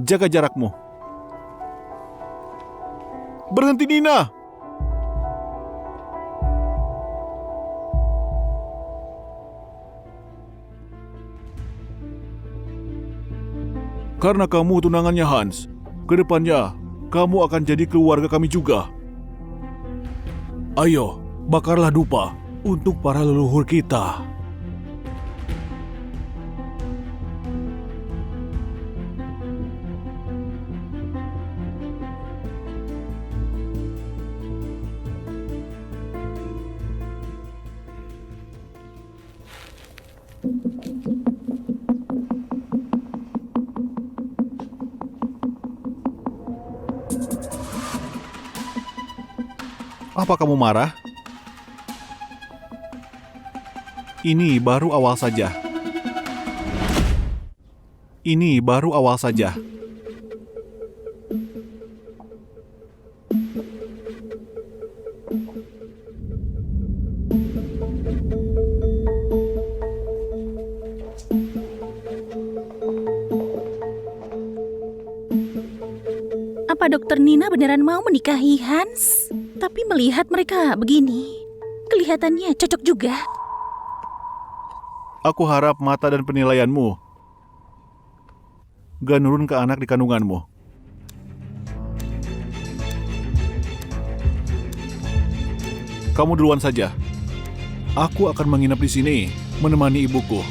Jaga jarakmu. Berhenti Nina! Karena kamu tunangannya Hans, kedepannya kamu akan jadi keluarga kami juga. Ayo, bakarlah dupa. untuk para leluhur kita. Apa kamu marah? Ini baru awal saja. Ini baru awal saja.
Apa Dokter Nina beneran mau menikahi Hans? Tapi melihat mereka begini, kelihatannya cocok juga.
Aku harap mata dan penilaianmu gak nurun ke anak di kandunganmu. Kamu duluan saja. Aku akan menginap di sini, menemani ibuku.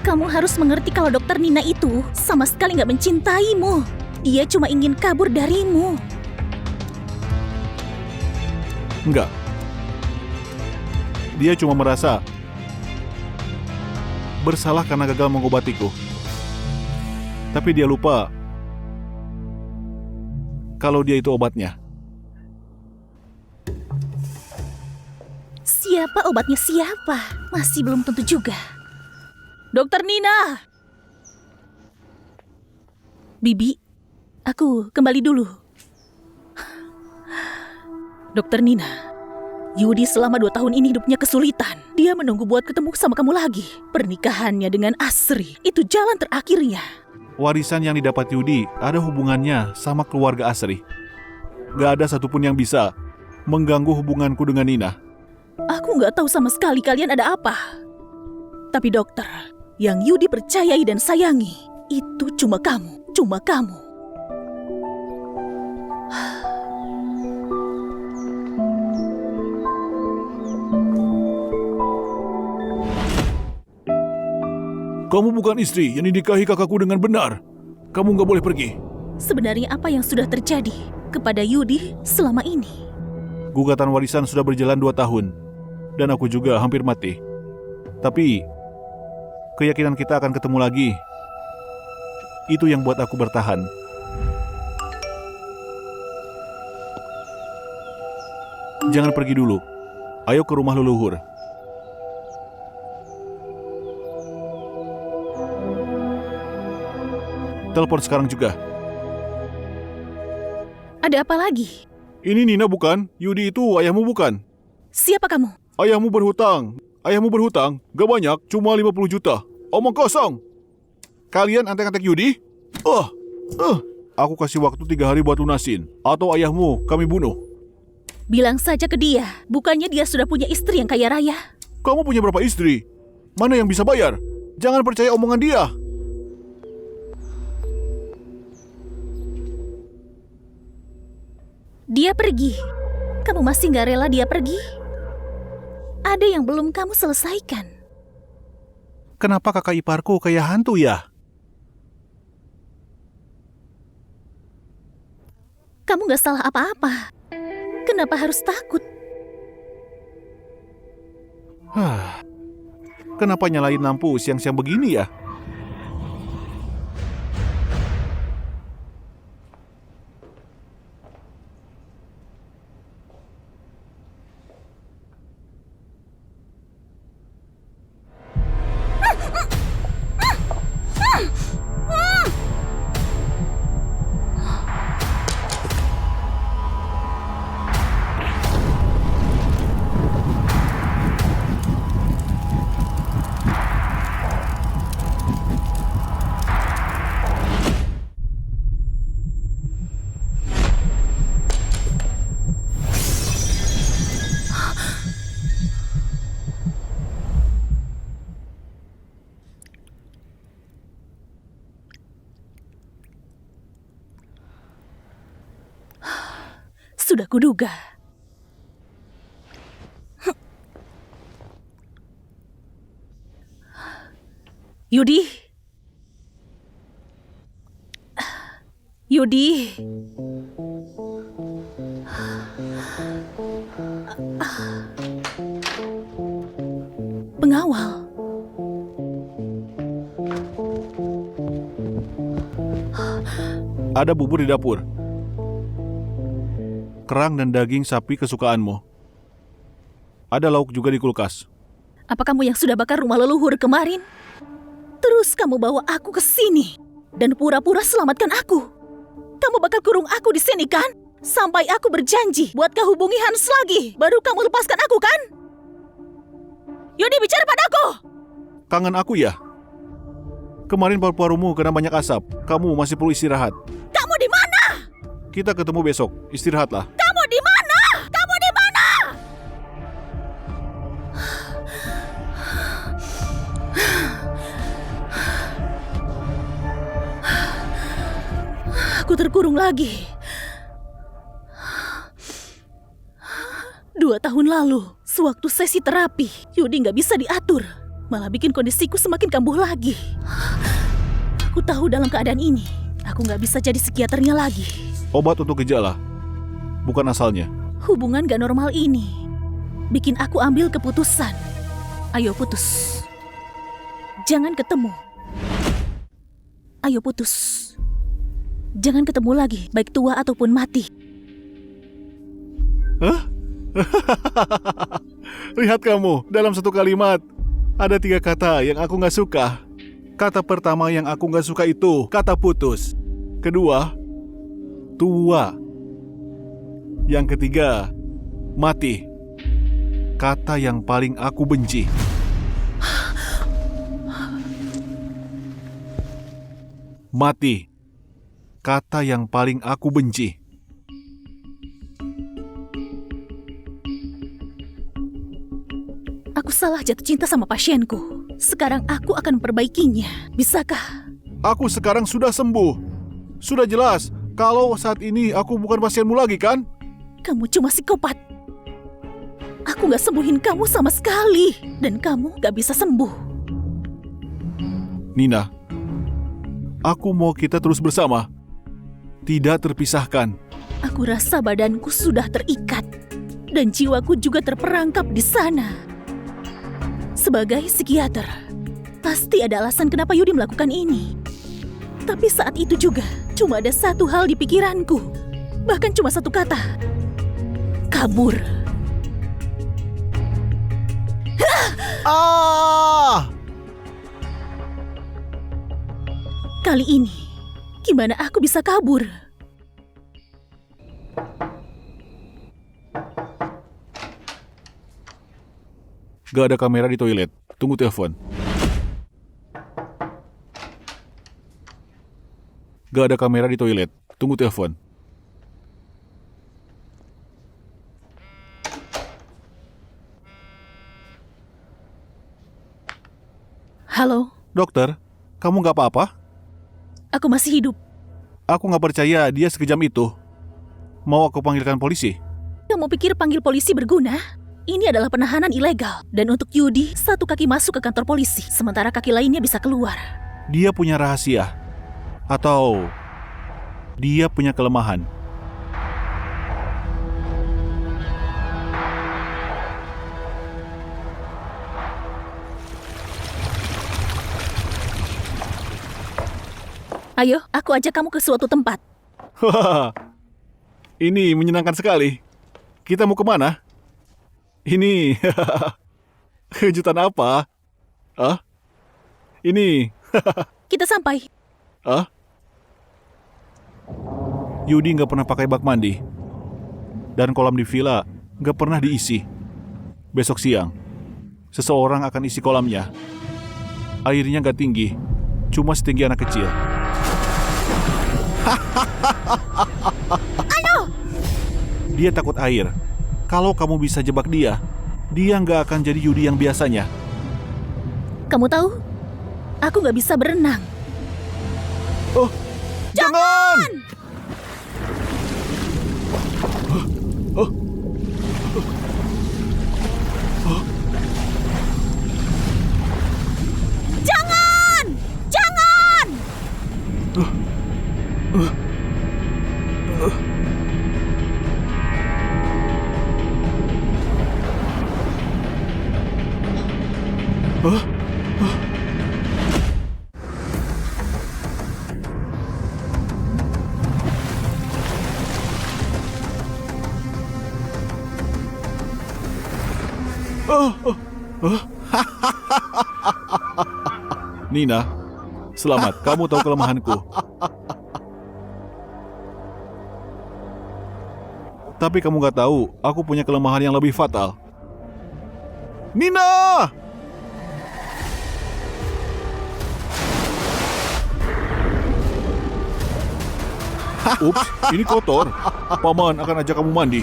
Kamu harus mengerti kalau Dokter Nina itu sama sekali nggak mencintaimu. Dia cuma ingin kabur darimu.
Enggak. Dia cuma merasa bersalah karena gagal mengobatiku. Tapi dia lupa kalau dia itu obatnya.
Siapa obatnya siapa? Masih belum tentu juga. Dokter Nina! Bibi, aku kembali dulu. Dokter Nina, Yudi selama 2 tahun ini hidupnya kesulitan. Dia menunggu buat ketemu sama kamu lagi. Pernikahannya dengan Asri, itu jalan terakhirnya.
Warisan yang didapat Yudi ada hubungannya sama keluarga Asri. Gak ada satupun yang bisa mengganggu hubunganku dengan Nina.
Aku nggak tahu sama sekali kalian ada apa. Tapi dokter, yang Yudi percayai dan sayangi, itu cuma kamu, cuma kamu.
Kamu bukan istri yang dinikahi kakakku dengan benar. Kamu gak boleh pergi.
Sebenarnya apa yang sudah terjadi kepada Yudi selama ini?
Gugatan warisan sudah berjalan 2 tahun. Dan aku juga hampir mati. Tapi keyakinan kita akan ketemu lagi. Itu yang buat aku bertahan. Jangan pergi dulu. Ayo ke rumah leluhur. Telepon sekarang juga.
Ada apa lagi?
Ini Nina bukan? Yudi itu ayahmu bukan?
Siapa kamu?
Ayahmu berhutang. Ayahmu berhutang. Gak banyak, cuma 50 juta. Omong kosong. Kalian antek-antek Yudi? Aku kasih waktu 3 hari buat lunasin. Atau ayahmu kami bunuh.
Bilang saja ke dia, bukannya dia sudah punya istri yang kaya raya.
Kamu punya berapa istri? Mana yang bisa bayar? Jangan percaya omongan dia.
Dia pergi. Kamu masih gak rela dia pergi? Ada yang belum kamu selesaikan.
Kenapa kakak iparku kayak hantu ya?
Kamu gak salah apa-apa. Kenapa harus takut?
Kenapa nyalain lampu siang-siang begini ya?
Sudah kuduga. Yudi. Yudi. Pengawal.
Ada bubur di dapur. Kerang dan daging sapi kesukaanmu. Ada lauk juga di kulkas.
Apa kamu yang sudah bakar rumah leluhur kemarin? Terus kamu bawa aku ke sini dan pura-pura selamatkan aku. Kamu bakal kurung aku di sini kan? Sampai aku berjanji buat kau hubungi Hans lagi, baru kamu lepaskan aku kan? Yudi, bicara padaku!
Kangen aku ya? Kemarin paru-parumu kena banyak asap. Kamu masih perlu istirahat.
Kamu di mana?
Kita ketemu besok. Istirahatlah.
Kamu di mana? Kamu di mana? Aku terkurung lagi. 2 tahun lalu, sewaktu sesi terapi, Yudi nggak bisa diatur. Malah bikin kondisiku semakin kambuh lagi. Aku tahu dalam keadaan ini, aku nggak bisa jadi psikiaternya lagi.
Obat untuk gejala, bukan asalnya.
Hubungan gak normal ini bikin aku ambil keputusan. Ayo putus. Jangan ketemu. Ayo putus. Jangan ketemu lagi, baik tua ataupun mati.
Hah? Lihat kamu, dalam satu kalimat ada 3 kata yang aku gak suka. Kata pertama yang aku gak suka itu kata putus. Kedua, tua. Yang ketiga, mati. Kata yang paling aku benci. Mati. Kata yang paling aku benci.
Aku salah jatuh cinta sama pasienku. Sekarang aku akan memperbaikinya. Bisakah?
Aku sekarang sudah sembuh. Sudah jelas kalau saat ini aku bukan pasienmu lagi kan?
Kamu cuma psikopat. Aku gak sembuhin kamu sama sekali. Dan kamu gak bisa sembuh.
Nina, aku mau kita terus bersama. Tidak terpisahkan.
Aku rasa badanku sudah terikat. Dan jiwaku juga terperangkap di sana. Sebagai psikiater, pasti ada alasan kenapa Yudi melakukan ini. Tapi saat itu juga, cuma ada satu hal di pikiranku. Bahkan cuma satu kata. Kabur.
Ah!
Kali ini, gimana aku bisa kabur?
Gak ada kamera di toilet. Tunggu telepon. Gak ada kamera di toilet. Tunggu telepon.
Halo,
Dokter, kamu gak apa-apa?
aku masih hidup.
Aku gak percaya dia sekejam itu. Mau aku panggilkan polisi?
Kamu pikir panggil polisi berguna? Ini adalah penahanan ilegal. Dan untuk Yudi, satu kaki masuk ke kantor polisi, sementara kaki lainnya bisa keluar.
Dia punya rahasia. Atau dia punya kelemahan.
Ayo, aku ajak kamu ke suatu tempat.
Hahaha. Ini menyenangkan sekali. Kita mau kemana? Ini kejutan apa? Ah? Ini
Kita sampai.
ah? Yudi nggak pernah pakai bak mandi. Dan kolam di villa nggak pernah diisi. Besok siang, seseorang akan isi kolamnya. Airnya nggak tinggi, cuma setinggi anak kecil. Dia takut air. Kalau kamu bisa jebak dia, dia nggak akan jadi Yudi yang biasanya.
Kamu tahu? Aku nggak bisa berenang.
Oh, jangan!
Jangan!
Nina, selamat. Kamu tahu kelemahanku. Tapi kamu gak tahu, aku punya kelemahan yang lebih fatal. Nina! Ups, ini kotor. Paman akan ajak kamu mandi.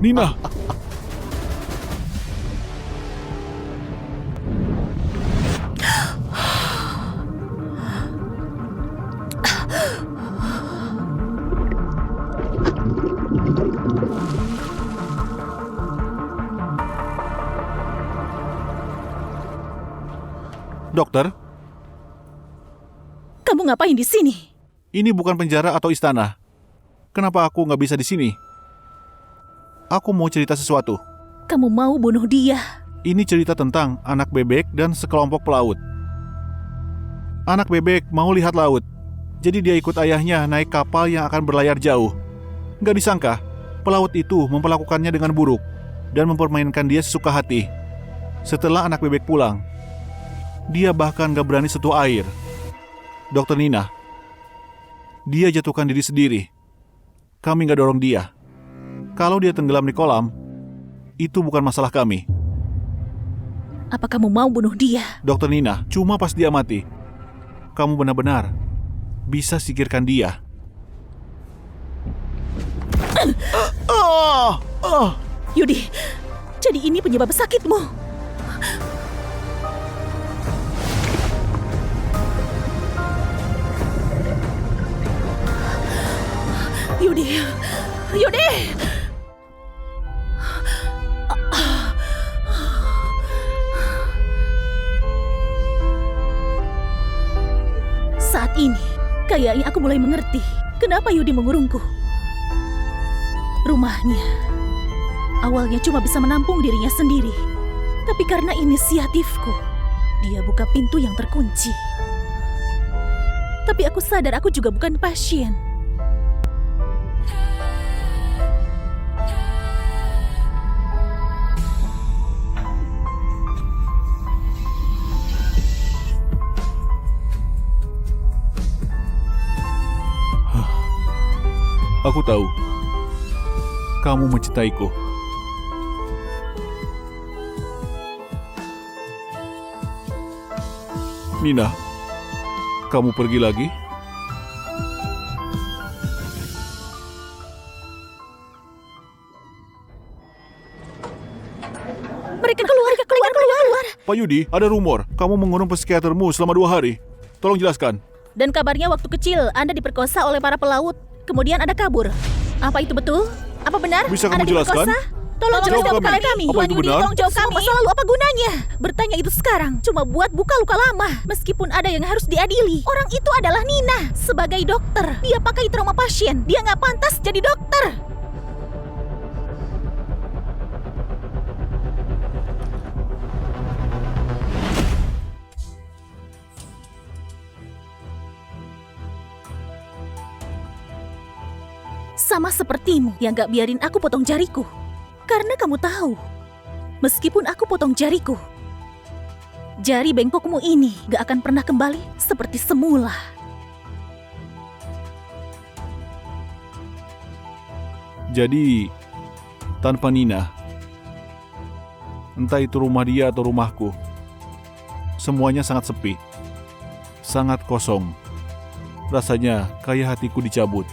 Nina! Dokter,
Kamu ngapain di sini?
ini bukan penjara atau istana. Kenapa aku nggak bisa di sini? Aku mau cerita sesuatu.
Kamu mau bunuh dia?
Ini cerita tentang anak bebek dan sekelompok pelaut. Anak bebek mau lihat laut, jadi dia ikut ayahnya naik kapal yang akan berlayar jauh. Nggak disangka, pelaut itu memperlakukannya dengan buruk dan mempermainkan dia sesuka hati. Setelah anak bebek pulang, dia bahkan gak berani sentuh air. Dokter Nina, dia jatuhkan diri sendiri. Kami gak dorong dia. Kalau dia tenggelam di kolam, itu bukan masalah kami.
Apa kamu mau bunuh dia?
Dokter Nina, cuma pas dia mati, kamu benar-benar bisa singkirkan dia.
Yudi, jadi ini penyebab sakitmu? Yudi, Yudi! Saat ini, kayaknya aku mulai mengerti kenapa Yudi mengurungku. Rumahnya awalnya cuma bisa menampung dirinya sendiri, tapi karena inisiatifku, dia buka pintu yang terkunci. Tapi aku sadar aku juga bukan pasien.
Aku tahu, kamu mencintaiku. Nina, kamu pergi lagi?
Mereka keluar.
Pak Yudi, ada rumor kamu mengurung psikiatermu selama 2 hari. Tolong jelaskan.
Dan kabarnya waktu kecil Anda diperkosa oleh para pelaut, kemudian Anda kabur. Apa itu betul? Apa benar?
Bisa kamu
Anda
jelaskan?
diperkosa? Tolong
Jawab
jelaskan
kami.
kepada kami.
Apa itu benar?
Tolong jawab kami. Masa lalu apa gunanya? Bertanya itu sekarang cuma buat buka luka lama. Meskipun ada yang harus diadili. Orang itu adalah Nina. Sebagai dokter, dia pakai trauma pasien. Dia nggak pantas jadi dokter. Sama sepertimu yang gak biarin aku potong jariku. Karena kamu tahu, meskipun aku potong jariku, jari bengkokmu ini gak akan pernah kembali seperti semula.
Jadi, tanpa Nina, entah itu rumah dia atau rumahku, semuanya sangat sepi, sangat kosong. Rasanya kayak hatiku dicabut.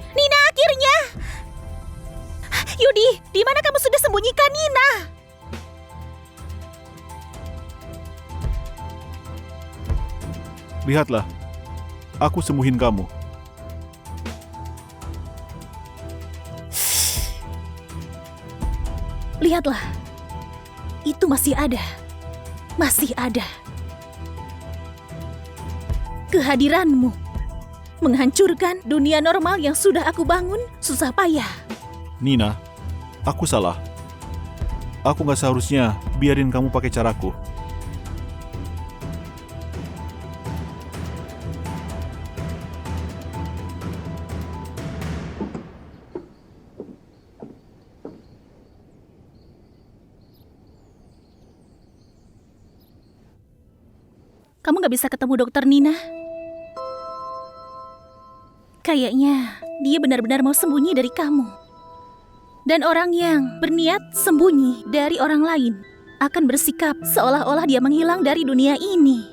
Nina, akhirnya! Yudi, di mana kamu sudah sembunyikan Nina?
Lihatlah, aku sembuhin kamu.
Lihatlah, itu masih ada. masih ada. Kehadiranmu menghancurkan dunia normal yang sudah aku bangun susah payah.
Nina, aku salah. Aku gak seharusnya biarin kamu pakai caraku.
Kamu gak bisa ketemu dokter Nina? Kayaknya dia benar-benar mau sembunyi dari kamu. Dan orang yang berniat sembunyi dari orang lain akan bersikap seolah-olah dia menghilang dari dunia ini.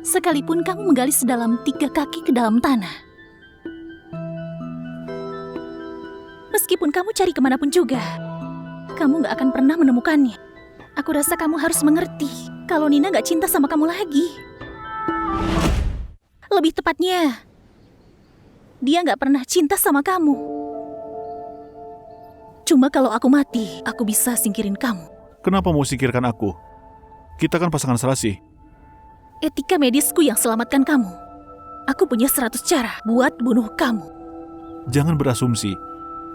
Sekalipun kamu menggali sedalam 3 kaki ke dalam tanah. Meskipun kamu cari kemanapun juga, kamu gak akan pernah menemukannya. Aku rasa kamu harus mengerti kalau Nina gak cinta sama kamu lagi. Lebih tepatnya, dia gak pernah cinta sama kamu. Cuma kalau aku mati, aku bisa singkirin kamu.
Kenapa mau singkirkan aku? Kita kan pasangan serasi.
Etika medisku yang selamatkan kamu. Aku punya 100 cara buat bunuh kamu.
Jangan berasumsi.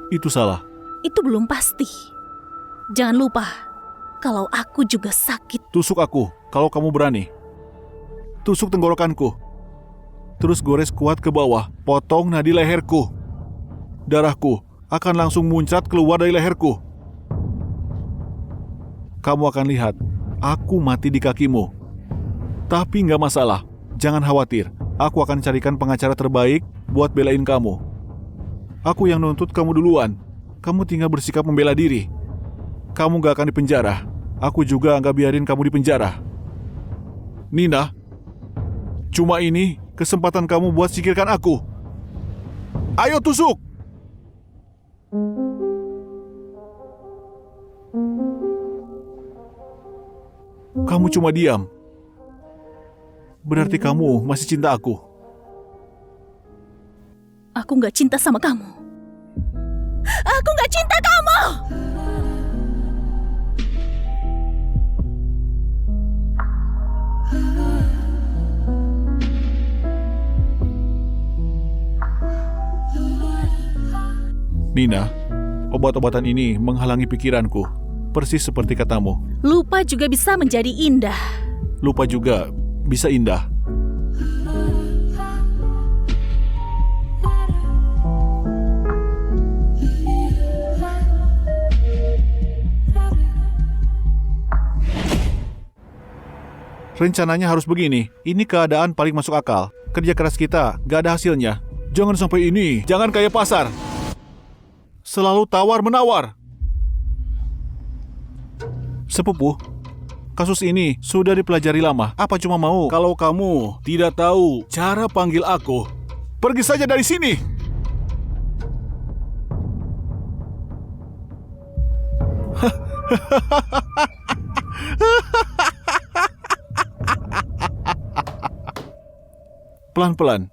Itu salah.
Itu belum pasti. Jangan lupa, kalau aku juga sakit.
Tusuk aku kalau kamu berani. Tusuk tenggorokanku. Terus gores kuat ke bawah, potong nadi leherku. Darahku akan langsung muncrat keluar dari leherku. Kamu akan lihat, aku mati di kakimu. Tapi nggak masalah, jangan khawatir. Aku akan carikan pengacara terbaik buat belain kamu. Aku yang nuntut kamu duluan. Kamu tinggal bersikap membela diri. Kamu nggak akan dipenjara. Aku juga nggak biarin kamu dipenjara. Nina, cuma ini kesempatan kamu buat singkirkan aku. Ayo tusuk! Kamu cuma diam. Berarti kamu masih cinta aku.
Aku gak cinta sama kamu. Aku gak cinta kamu!
Nina, obat-obatan ini menghalangi pikiranku. Persis seperti katamu.
Lupa juga bisa menjadi indah.
Lupa juga bisa indah. Rencananya harus begini. Ini keadaan paling masuk akal. Kerja keras kita gak ada hasilnya. Jangan sampai ini. Jangan kayak pasar. Selalu tawar-menawar. Sepupu, kasus ini sudah dipelajari lama. Apa cuma mau kalau kamu tidak tahu cara panggil aku? Pergi saja dari sini. Pelan-pelan.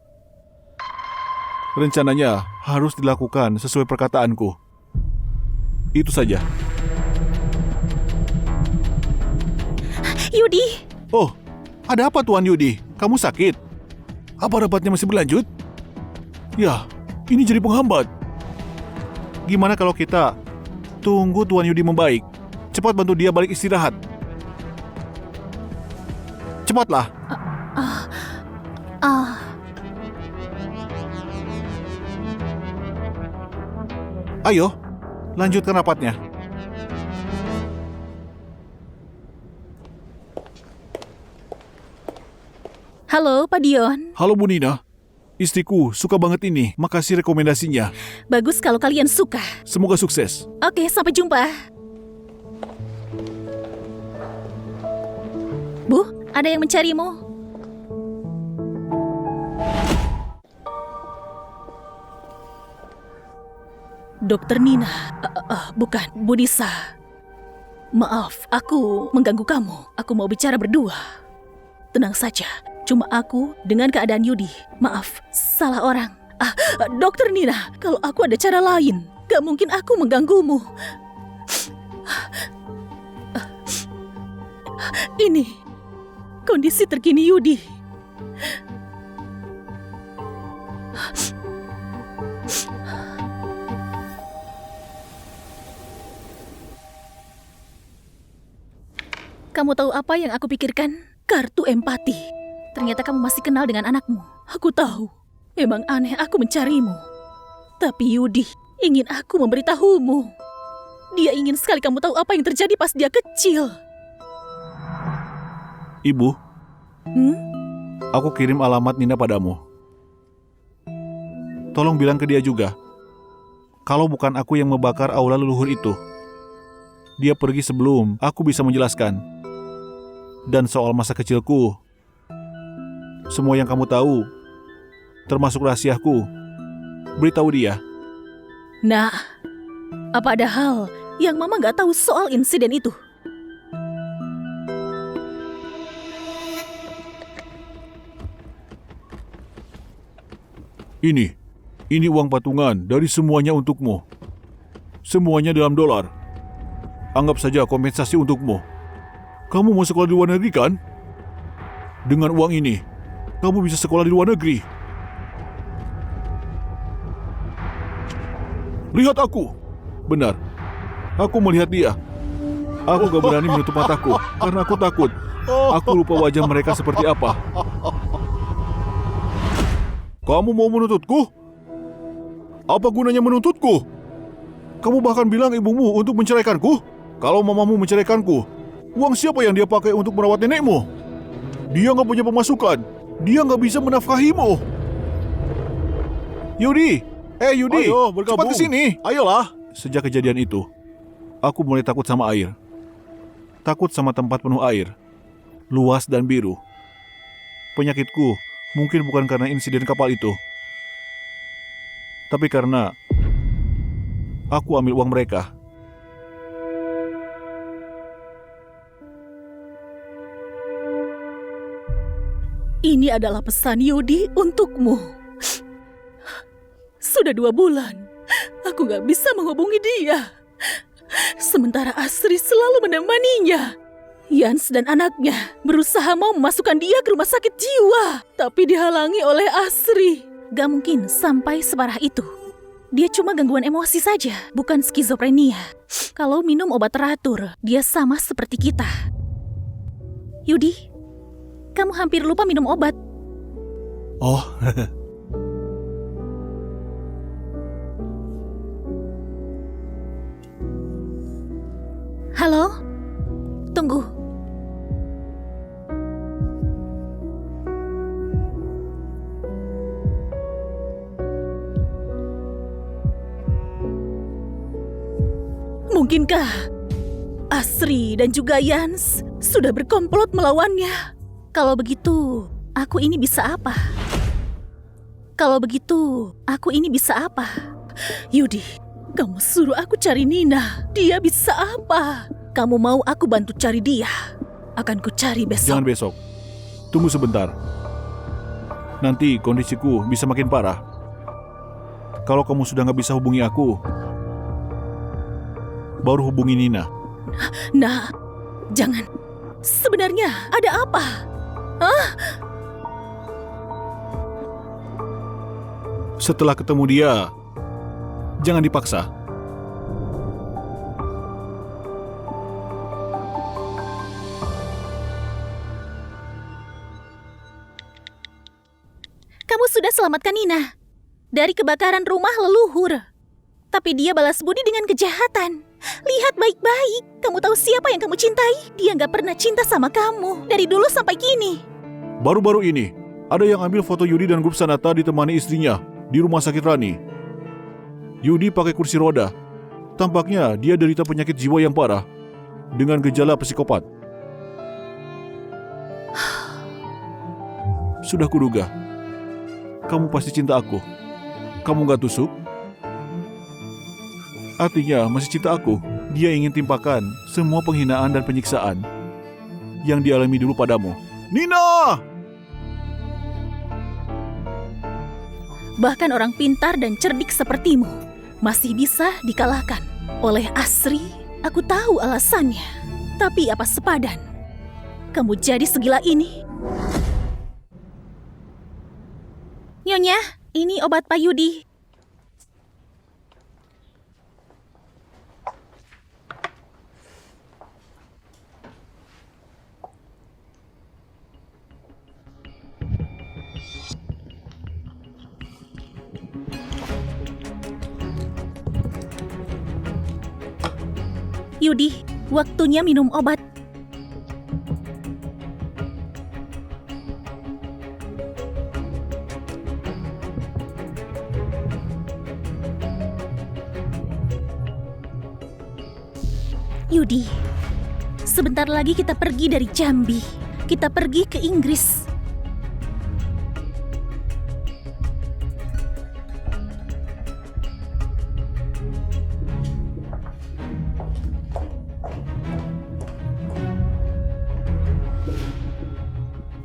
Rencananya harus dilakukan sesuai perkataanku. Itu saja.
Yudi!
Oh, ada apa Tuan Yudi? Kamu sakit? Apa rabatnya masih berlanjut? Ya, ini jadi penghambat. Gimana kalau kita tunggu Tuan Yudi membaik? Cepat bantu dia balik istirahat. Cepatlah. Ayo, lanjutkan rapatnya.
Halo, Pak Dion.
Halo Bu Nina. Istriku suka banget ini. Makasih rekomendasinya.
Bagus kalau kalian suka.
Semoga sukses.
Oke, sampai jumpa. Bu, ada yang mencarimu. Dokter Nina. Bukan, Bu Nisa. Maaf, aku mengganggu kamu. Aku mau bicara berdua. Tenang saja. Cuma aku dengan keadaan Yudi. Maaf, salah orang. Dokter Nina, kalau aku ada cara lain, gak mungkin aku mengganggumu. Ini kondisi terkini Yudi. Kamu tahu apa yang aku pikirkan? Kartu empati. Ternyata kamu masih kenal dengan anakmu. Aku tahu. Memang aneh aku mencarimu. Tapi Yudi ingin aku memberitahumu. Dia ingin sekali kamu tahu apa yang terjadi pas dia kecil.
Ibu,
Hmm?
aku kirim alamat Nina padamu. Tolong bilang ke dia juga, kalau bukan aku yang membakar aula leluhur itu. Dia pergi sebelum aku bisa menjelaskan. Dan soal masa kecilku, semua yang kamu tahu, termasuk rahasiaku, beritahu dia.
Nah, apa ada hal yang Mama nggak tahu soal insiden itu?
Ini uang patungan dari semuanya untukmu. Semuanya dalam dolar. Anggap saja kompensasi untukmu. Kamu mau sekolah di luar negeri kan? Dengan uang ini, kamu bisa sekolah di luar negeri. Lihat aku. Benar. Aku melihat dia. Aku gak berani menutup mataku karena aku takut. Aku lupa wajah mereka seperti apa. Kamu mau menuntutku? Apa gunanya menuntutku? Kamu bahkan bilang ibumu untuk menceraikanku? Kalau mamamu menceraikanku, uang siapa yang dia pakai untuk merawat nenekmu? Dia nggak punya pemasukan. Dia nggak bisa menafkahimu. Yudi! Yudi! Ayo, cepat ke sini! Ayolah! Sejak kejadian itu, aku mulai takut sama air. Takut sama tempat penuh air. Luas dan biru. Penyakitku mungkin bukan karena insiden kapal itu. Tapi karena aku ambil uang mereka.
Ini adalah pesan Yudi untukmu. Sudah 2 bulan, aku gak bisa menghubungi dia. Sementara Asri selalu menemaninya. Yans dan anaknya berusaha mau memasukkan dia ke rumah sakit jiwa, tapi dihalangi oleh Asri. Gak mungkin sampai separah itu. Dia cuma gangguan emosi saja, bukan skizofrenia. Kalau minum obat teratur, dia sama seperti kita. Yudi, kamu hampir lupa minum obat.
Oh,
Halo? Tunggu. Mungkinkah Asri dan juga Yans sudah berkomplot melawannya? Kalau begitu, aku ini bisa apa? Yudi, kamu suruh aku cari Nina. Dia bisa apa? Kamu mau aku bantu cari dia? Akan ku cari besok.
jangan besok. Tunggu sebentar. Nanti kondisiku bisa makin parah. Kalau kamu sudah nggak bisa hubungi aku, baru hubungi Nina.
Nah, jangan. Sebenarnya ada apa? Hah?
Setelah ketemu dia, jangan dipaksa.
Kamu sudah selamatkan Nina dari kebakaran rumah leluhur. Tapi dia balas budi dengan kejahatan. Lihat baik-baik. Kamu tahu siapa yang kamu cintai? Dia nggak pernah cinta sama kamu dari dulu sampai kini.
Baru-baru ini, ada yang ambil foto Yudi dan grup Sanata ditemani istrinya di rumah sakit Rani. Yudi pakai kursi roda. Tampaknya dia derita penyakit jiwa yang parah dengan gejala psikopat. Sudah kuduga. Kamu pasti cinta aku. Kamu gak tusuk? Artinya masih cinta aku. Dia ingin timpakan semua penghinaan dan penyiksaan yang dialami dulu padamu. Nina!
Bahkan orang pintar dan cerdik sepertimu masih bisa dikalahkan oleh Asri. Aku tahu alasannya. Tapi apa sepadan? kamu jadi segila ini? Nyonya, ini obat Pak Yudi. Yudi, waktunya minum obat. Yudi, sebentar lagi kita pergi dari Jambi. Kita pergi ke Inggris.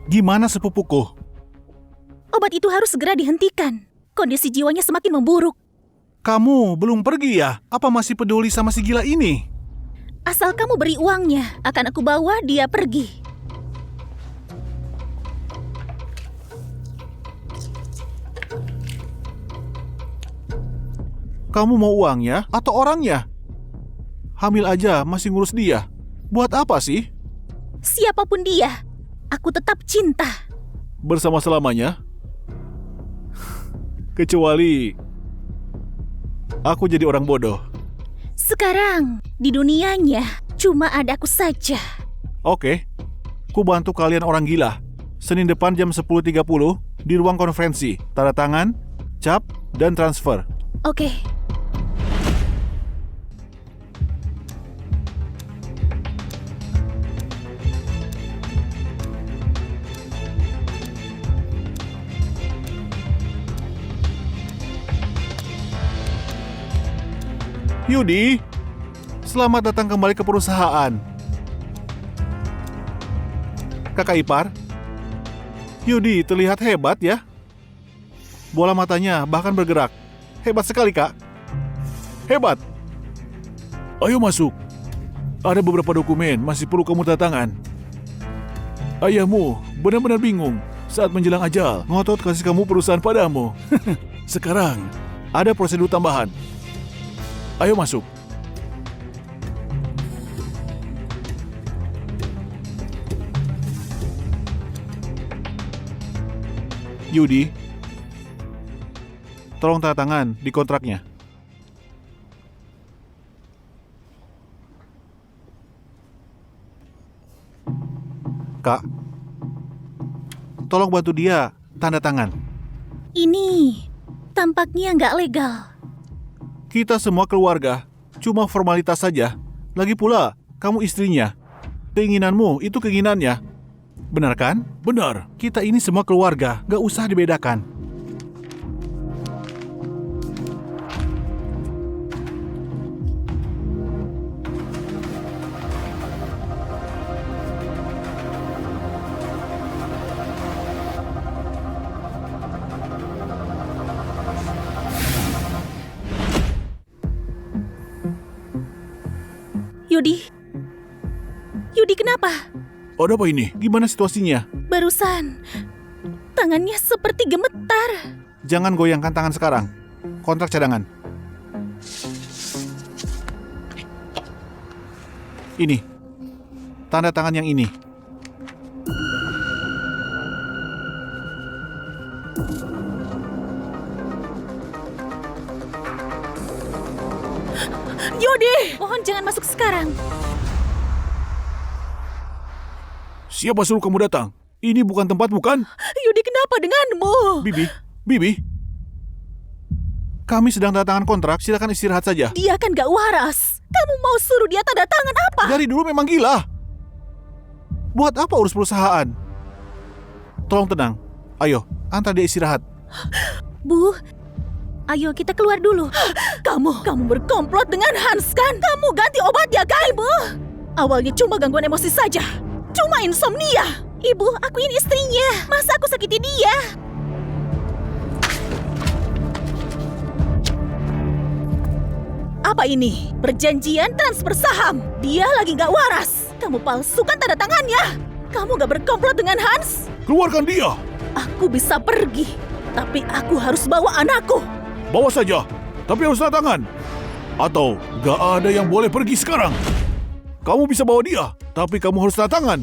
Gimana sepupuku?
Obat itu harus segera dihentikan. Kondisi jiwanya semakin memburuk.
Kamu belum pergi ya? Apa masih peduli sama si gila ini?
Asal kamu beri uangnya, akan aku bawa dia pergi.
Kamu mau uangnya atau orangnya? Hamil aja masih ngurus dia. Buat apa sih?
Siapapun dia, aku tetap cinta.
Bersama selamanya? Kecuali aku jadi orang bodoh.
Sekarang, di dunianya, cuma ada aku saja.
Oke, ku bantu kalian orang gila. Senin depan jam 10.30 di ruang konferensi. Tanda tangan, cap, dan transfer.
Oke.
Yudi, selamat datang kembali ke perusahaan. Kakak ipar, Yudi terlihat hebat ya. Bola matanya bahkan bergerak. Hebat sekali, Kak. Hebat. Ayo masuk. Ada beberapa dokumen masih perlu kamu tanda tangan. Ayahmu benar-benar bingung saat menjelang ajal ngotot kasih kamu perusahaan padamu. Sekarang ada prosedur tambahan. Ayo masuk. Yudi, tolong tanda tangan di kontraknya. Kak, tolong bantu dia tanda tangan.
Ini tampaknya nggak legal.
Kita semua keluarga, cuma formalitas saja. Lagi pula, kamu istrinya. Keinginanmu itu keinginannya. Benar kan? Benar. Kita ini semua keluarga, gak usah dibedakan.
Yudi kenapa?
Ada apa ini? Gimana situasinya?
Barusan, tangannya seperti gemetar.
Jangan goyangkan tangan sekarang. Kontrak cadangan. Ini. Tanda tangan yang ini.
Yudi, mohon jangan masuk sekarang.
Siapa suruh kamu datang? Ini bukan tempatmu kan?
Yudi, kenapa denganmu?
Bibi. Kami sedang tanda tangan kontrak, silakan istirahat saja.
Dia kan gak waras. Kamu mau suruh dia tanda tangan apa?
Dari dulu memang gila. Buat apa urus perusahaan? Tolong tenang. Ayo, antar dia istirahat.
Bu, ayo kita keluar dulu. Kamu berkomplot dengan Hans kan? Kamu ganti obatnya kan, Bu? Awalnya cuma gangguan emosi saja. Cuma insomnia. Ibu, aku ini istrinya. Masa aku sakiti dia? Apa ini? Perjanjian transfer saham. Dia lagi gak waras. Kamu palsukan tanda tangannya. Kamu gak berkomplot dengan Hans?
Keluarkan dia!
Aku bisa pergi, tapi aku harus bawa anakku.
Bawa saja, tapi harus tanda tangan. Atau gak ada yang boleh pergi sekarang. Kamu bisa bawa dia, tapi kamu harus tanda tangan.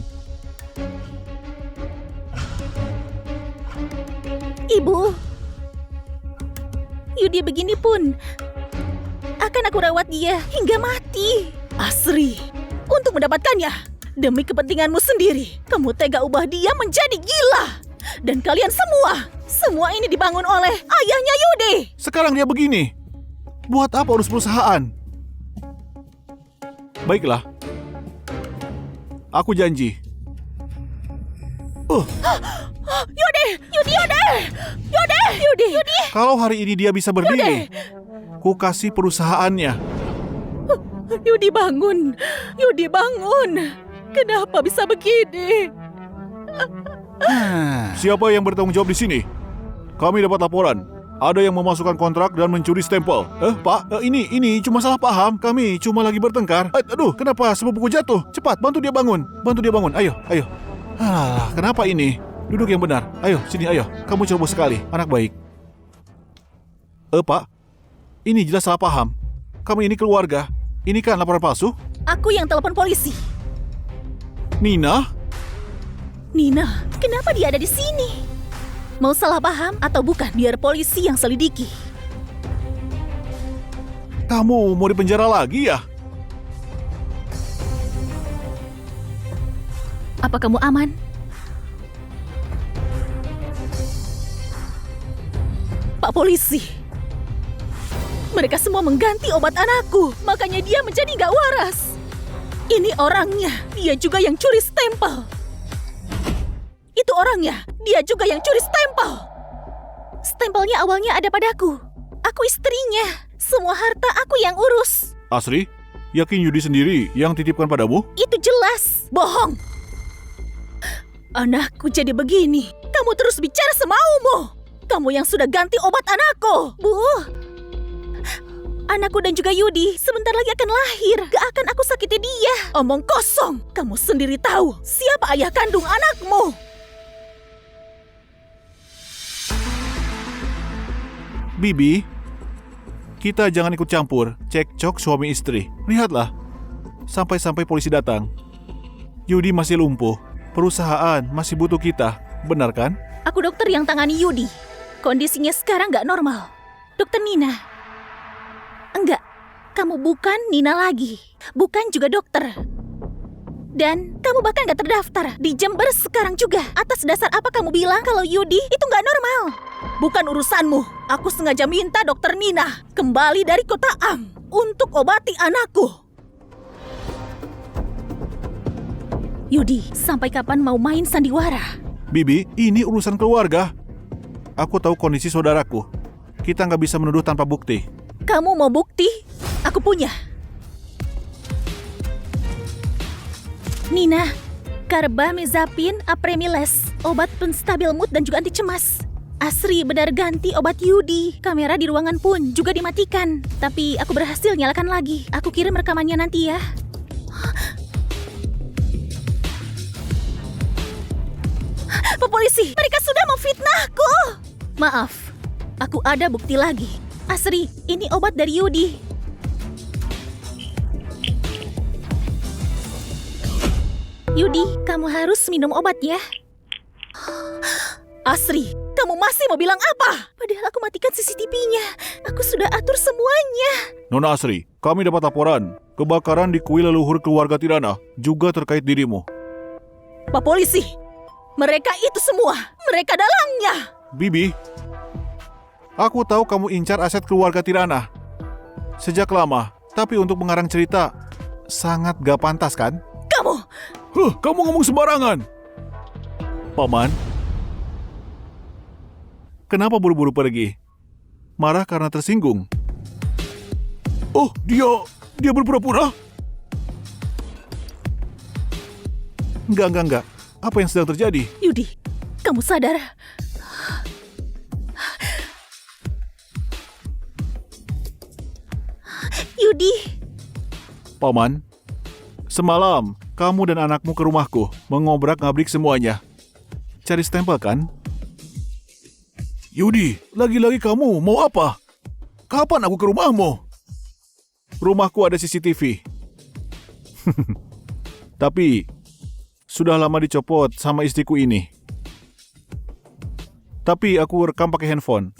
Ibu, Yudi begini pun akan aku rawat dia hingga mati. Asri, untuk mendapatkannya, demi kepentinganmu sendiri, kamu tega ubah dia menjadi gila. Dan kalian semua ini dibangun oleh ayahnya Yudi.
Sekarang dia begini. Buat apa urus perusahaan? Baiklah. Aku janji.
Yudi.
Kalau hari ini dia bisa berdiri, ku kasih perusahaannya.
Yudi bangun. Kenapa bisa begini?
Siapa yang bertanggung jawab di sini? Kami dapat laporan. Ada yang memasukkan kontrak dan mencuri stempel. Pak, ini cuma salah paham. Kami cuma lagi bertengkar. Aduh, kenapa sepupuku jatuh? Cepat, bantu dia bangun. Ayo. Kenapa ini? Duduk yang benar. Ayo, sini, ayo. Kamu ceroboh sekali, anak baik. Pak, ini jelas salah paham. Kami ini keluarga. Ini kan laporan palsu?
Aku yang telepon polisi.
Nina?
Nina, kenapa dia ada di sini? Mau salah paham atau bukan? Biar polisi yang selidiki.
Kamu mau dipenjara lagi ya?
Apa kamu aman? Pak polisi, mereka semua mengganti obat anakku, makanya dia menjadi gak waras. Ini orangnya, dia juga yang curi stempel. Itu orangnya, dia juga yang curi stempel. Stempelnya awalnya ada padaku. Aku istrinya. Semua harta aku yang urus.
Asri, yakin Yudi sendiri yang titipkan padamu?
Itu jelas bohong. Anakku jadi begini. Kamu terus bicara semaumu. Kamu yang sudah ganti obat anakku. Bu, anakku dan juga Yudi sebentar lagi akan lahir. Gak akan aku sakiti dia. Omong kosong. Kamu sendiri tahu siapa ayah kandung anakmu.
Bibi, kita jangan ikut campur cekcok suami istri. Lihatlah, sampai-sampai polisi datang. Yudi masih lumpuh, perusahaan masih butuh kita, benar kan?
Aku dokter yang tangani Yudi. Kondisinya sekarang gak normal. Dokter Nina. Enggak, kamu bukan Nina lagi. Bukan juga dokter. Dan kamu bahkan gak terdaftar di Jember sekarang juga. Atas dasar apa kamu bilang kalau Yudi itu gak normal? Bukan urusanmu. Aku sengaja minta dokter Nina kembali dari kota Am untuk obati anakku. Yudi, sampai kapan mau main sandiwara?
Bibi, ini urusan keluarga. Aku tahu kondisi saudaraku. Kita nggak bisa menuduh tanpa bukti.
Kamu mau bukti? Aku punya. Nina, carbamazepine apremiles, obat penstabil mood dan juga anti cemas. Asri benar ganti obat Yudi. Kamera di ruangan pun juga dimatikan. Tapi aku berhasil nyalakan lagi. Aku kirim rekamannya nanti ya. Pak polisi, mereka sudah memfitnahku. Maaf, aku ada bukti lagi. Asri, ini obat dari Yudi. Yudi, kamu harus minum obat ya. Asri, kamu masih mau bilang apa? Padahal aku matikan CCTV-nya. Aku sudah atur semuanya.
Nona Asri, kami dapat laporan. Kebakaran di kuil leluhur keluarga Tirana juga terkait dirimu.
Pak polisi, mereka itu semua. Mereka dalangnya.
Bibi, aku tahu kamu incar aset keluarga Tirana sejak lama. Tapi untuk mengarang cerita, sangat gak pantas kan? Kamu ngomong sembarangan. Paman, kenapa buru-buru pergi? Marah karena tersinggung? Oh, dia berpura-pura? Enggak. Apa yang sedang terjadi?
Yudi, kamu sadar? Yudi.
Paman, semalam Kamu dan anakmu ke rumahku, mengobrak-ngabrik semuanya. Cari stempel kan? Yudi, lagi-lagi kamu mau apa? Kapan aku ke rumahmu? Rumahku ada CCTV. Tapi, sudah lama dicopot sama istriku ini. Tapi aku rekam pakai handphone.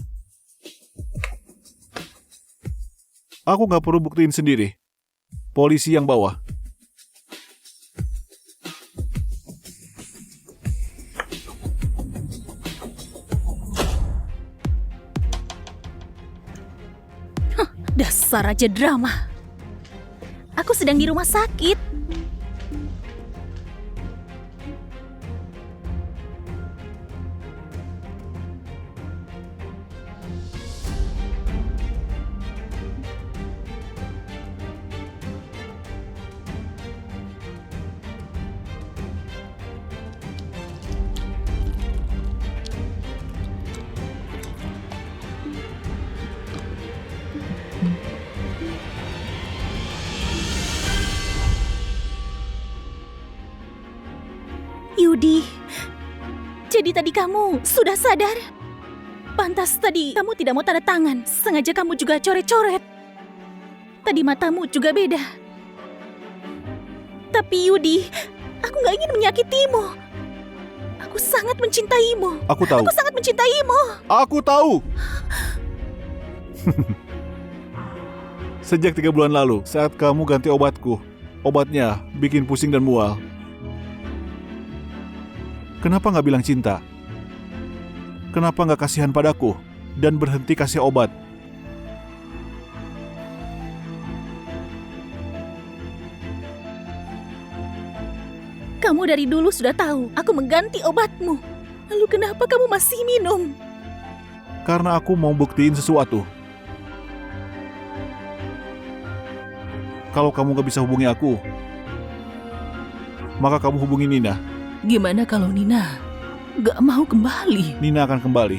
Aku nggak perlu buktiin sendiri. Polisi yang bawa.
Dasar aja drama. Aku sedang di rumah sakit. Yudi, jadi tadi kamu sudah sadar? Pantas tadi kamu tidak mau tanda tangan, sengaja kamu juga coret-coret. Tadi matamu juga beda. Tapi Yudi, aku gak ingin menyakitimu. Aku sangat mencintaimu.
Aku tahu.
Aku sangat mencintaimu.
Aku tahu. Sejak 3 bulan lalu, saat kamu ganti obatku, obatnya bikin pusing dan mual. Kenapa nggak bilang cinta? Kenapa nggak kasihan padaku dan berhenti kasih obat?
Kamu dari dulu sudah tahu aku mengganti obatmu. Lalu kenapa kamu masih minum?
Karena aku mau buktiin sesuatu. Kalau kamu nggak bisa hubungi aku, maka kamu hubungi Nina.
Gimana kalau Nina gak mau kembali?
Nina akan kembali.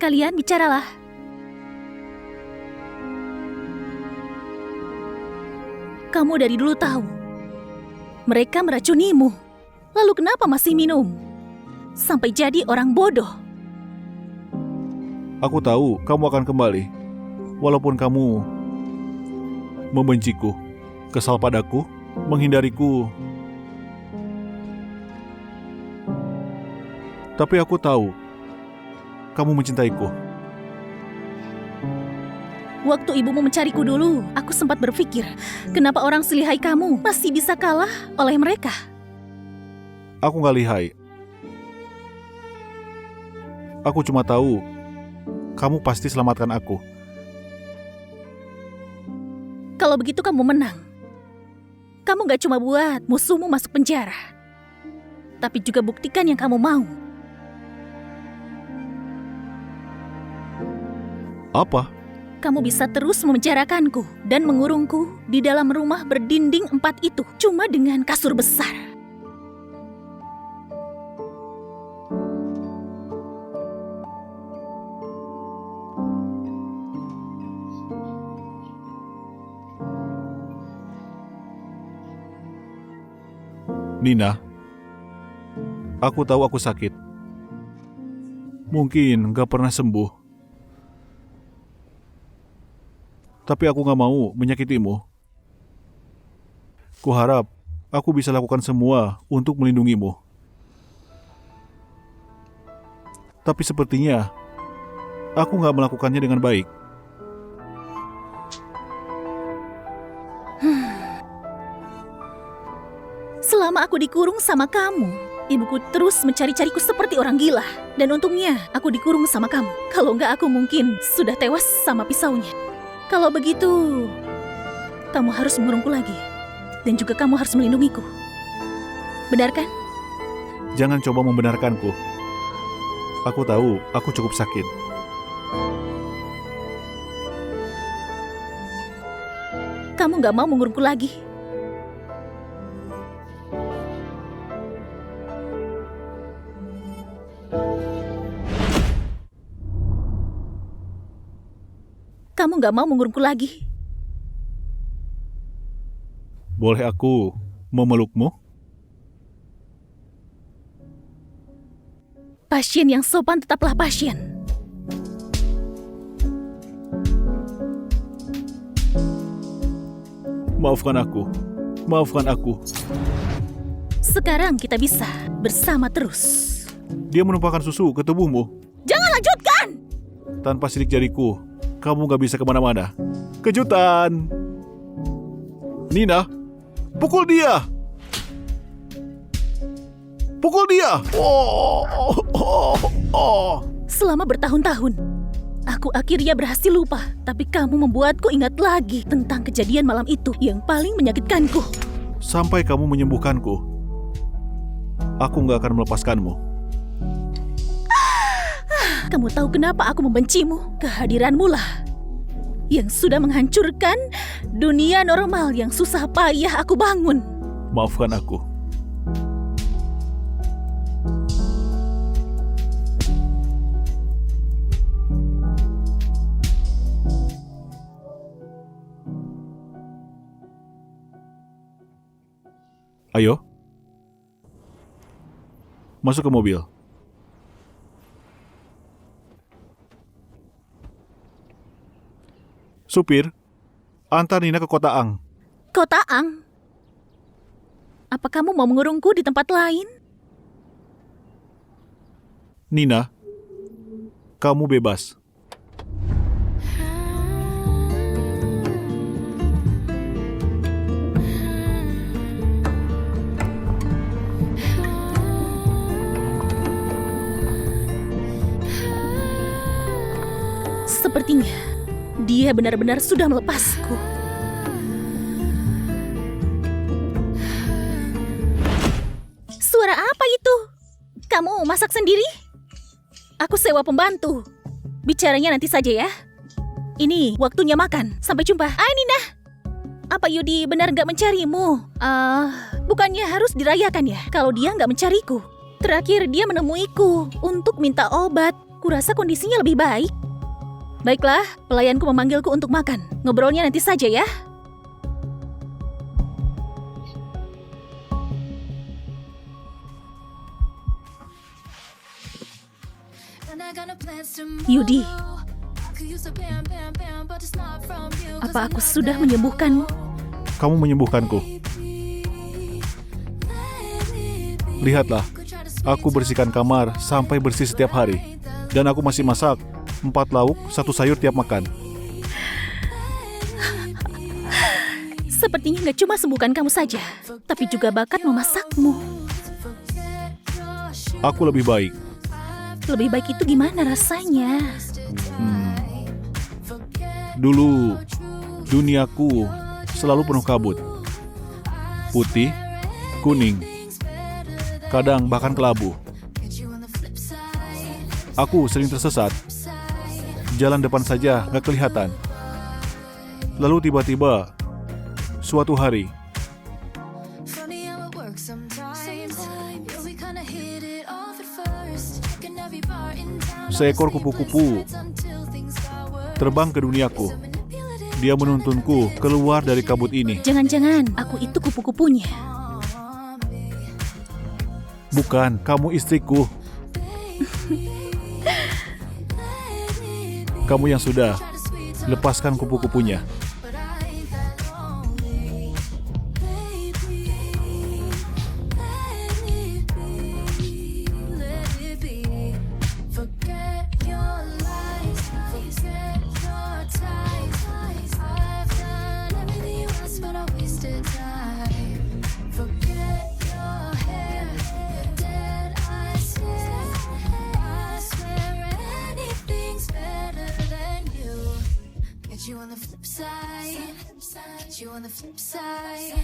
Kalian bicaralah. Kamu dari dulu tahu mereka meracunimu. Lalu kenapa masih minum? Sampai jadi orang bodoh.
Aku tahu kamu akan kembali. Walaupun kamu membenciku, kesal padaku, menghindariku. Tapi aku tahu kamu mencintaiku.
Waktu ibumu mencariku dulu, aku sempat berpikir, kenapa orang selihai kamu masih bisa kalah oleh mereka?
Aku gak lihai. Aku cuma tahu kamu pasti selamatkan aku.
Kalau begitu kamu menang. Kamu gak cuma buat musuhmu masuk penjara, tapi juga buktikan yang kamu mau.
Apa?
Kamu bisa terus memenjarakanku dan mengurungku di dalam rumah berdinding 4 itu cuma dengan kasur besar.
Nina, aku tahu aku sakit. Mungkin gak pernah sembuh. Tapi aku gak mau menyakitimu. Kuharap aku bisa lakukan semua untuk melindungimu. Tapi sepertinya aku gak melakukannya dengan baik.
Selama aku dikurung sama kamu, ibuku terus mencari-cariku seperti orang gila. Dan untungnya aku dikurung sama kamu. Kalau enggak aku mungkin sudah tewas sama pisaunya. Kalau begitu, kamu harus mengurungku lagi. Dan juga kamu harus melindungiku. Benar kan?
Jangan coba membenarkanku. Aku tahu aku cukup sakit.
Kamu gak mau mengurungku lagi. kamu gak mau mengurungku lagi?
Boleh aku memelukmu?
Pasien yang sopan tetaplah pasien.
Maafkan aku. Maafkan aku.
Sekarang kita bisa bersama terus.
Dia menumpahkan susu ke tubuhmu.
Jangan lanjutkan!
Tanpa sidik jariku, kamu gak bisa kemana-mana. Kejutan! Nina, pukul dia! Pukul dia!
Selama bertahun-tahun, aku akhirnya berhasil lupa. Tapi kamu membuatku ingat lagi tentang kejadian malam itu yang paling menyakitkanku.
Sampai kamu menyembuhkanku, aku gak akan melepaskanmu.
Kamu tahu kenapa aku membencimu? Kehadiranmu lah yang sudah menghancurkan dunia normal yang susah payah aku bangun.
Maafkan aku. Ayo. Masuk ke mobil. Supir, antar Nina ke Kota Ang.
Kota Ang? Apa kamu mau mengurungku di tempat lain?
Nina, kamu bebas.
Sepertinya dia benar-benar sudah melepasku. Suara apa itu? Kamu masak sendiri? Aku sewa pembantu. Bicaranya nanti saja ya. Ini waktunya makan. Sampai jumpa. Nina. Apa Yudi benar nggak mencarimu? Bukannya harus dirayakan ya kalau dia nggak mencariku. Terakhir dia menemuiku untuk minta obat. Kurasa kondisinya lebih baik. Baiklah, pelayanku memanggilku untuk makan. Ngobrolnya nanti saja ya. Yudi, apa aku sudah menyembuhkanmu?
Kamu menyembuhkanku. Lihatlah, aku bersihkan kamar sampai bersih setiap hari. Dan aku masih masak 4 lauk, 1 sayur tiap makan.
Sepertinya nggak cuma sembuhkan kamu saja, tapi juga bakat memasakmu.
Aku lebih baik.
Lebih baik itu gimana rasanya?
Dulu, duniaku selalu penuh kabut. Putih, kuning, kadang bahkan kelabu. Aku sering tersesat. Jalan depan saja gak kelihatan. Lalu tiba-tiba, suatu hari, seekor kupu-kupu terbang ke duniaku. Dia menuntunku keluar dari kabut ini.
Jangan-jangan aku itu kupu-kupunya.
Bukan, kamu istriku. Kamu yang sudah lepaskan kupu-kupunya.
You on the flip side.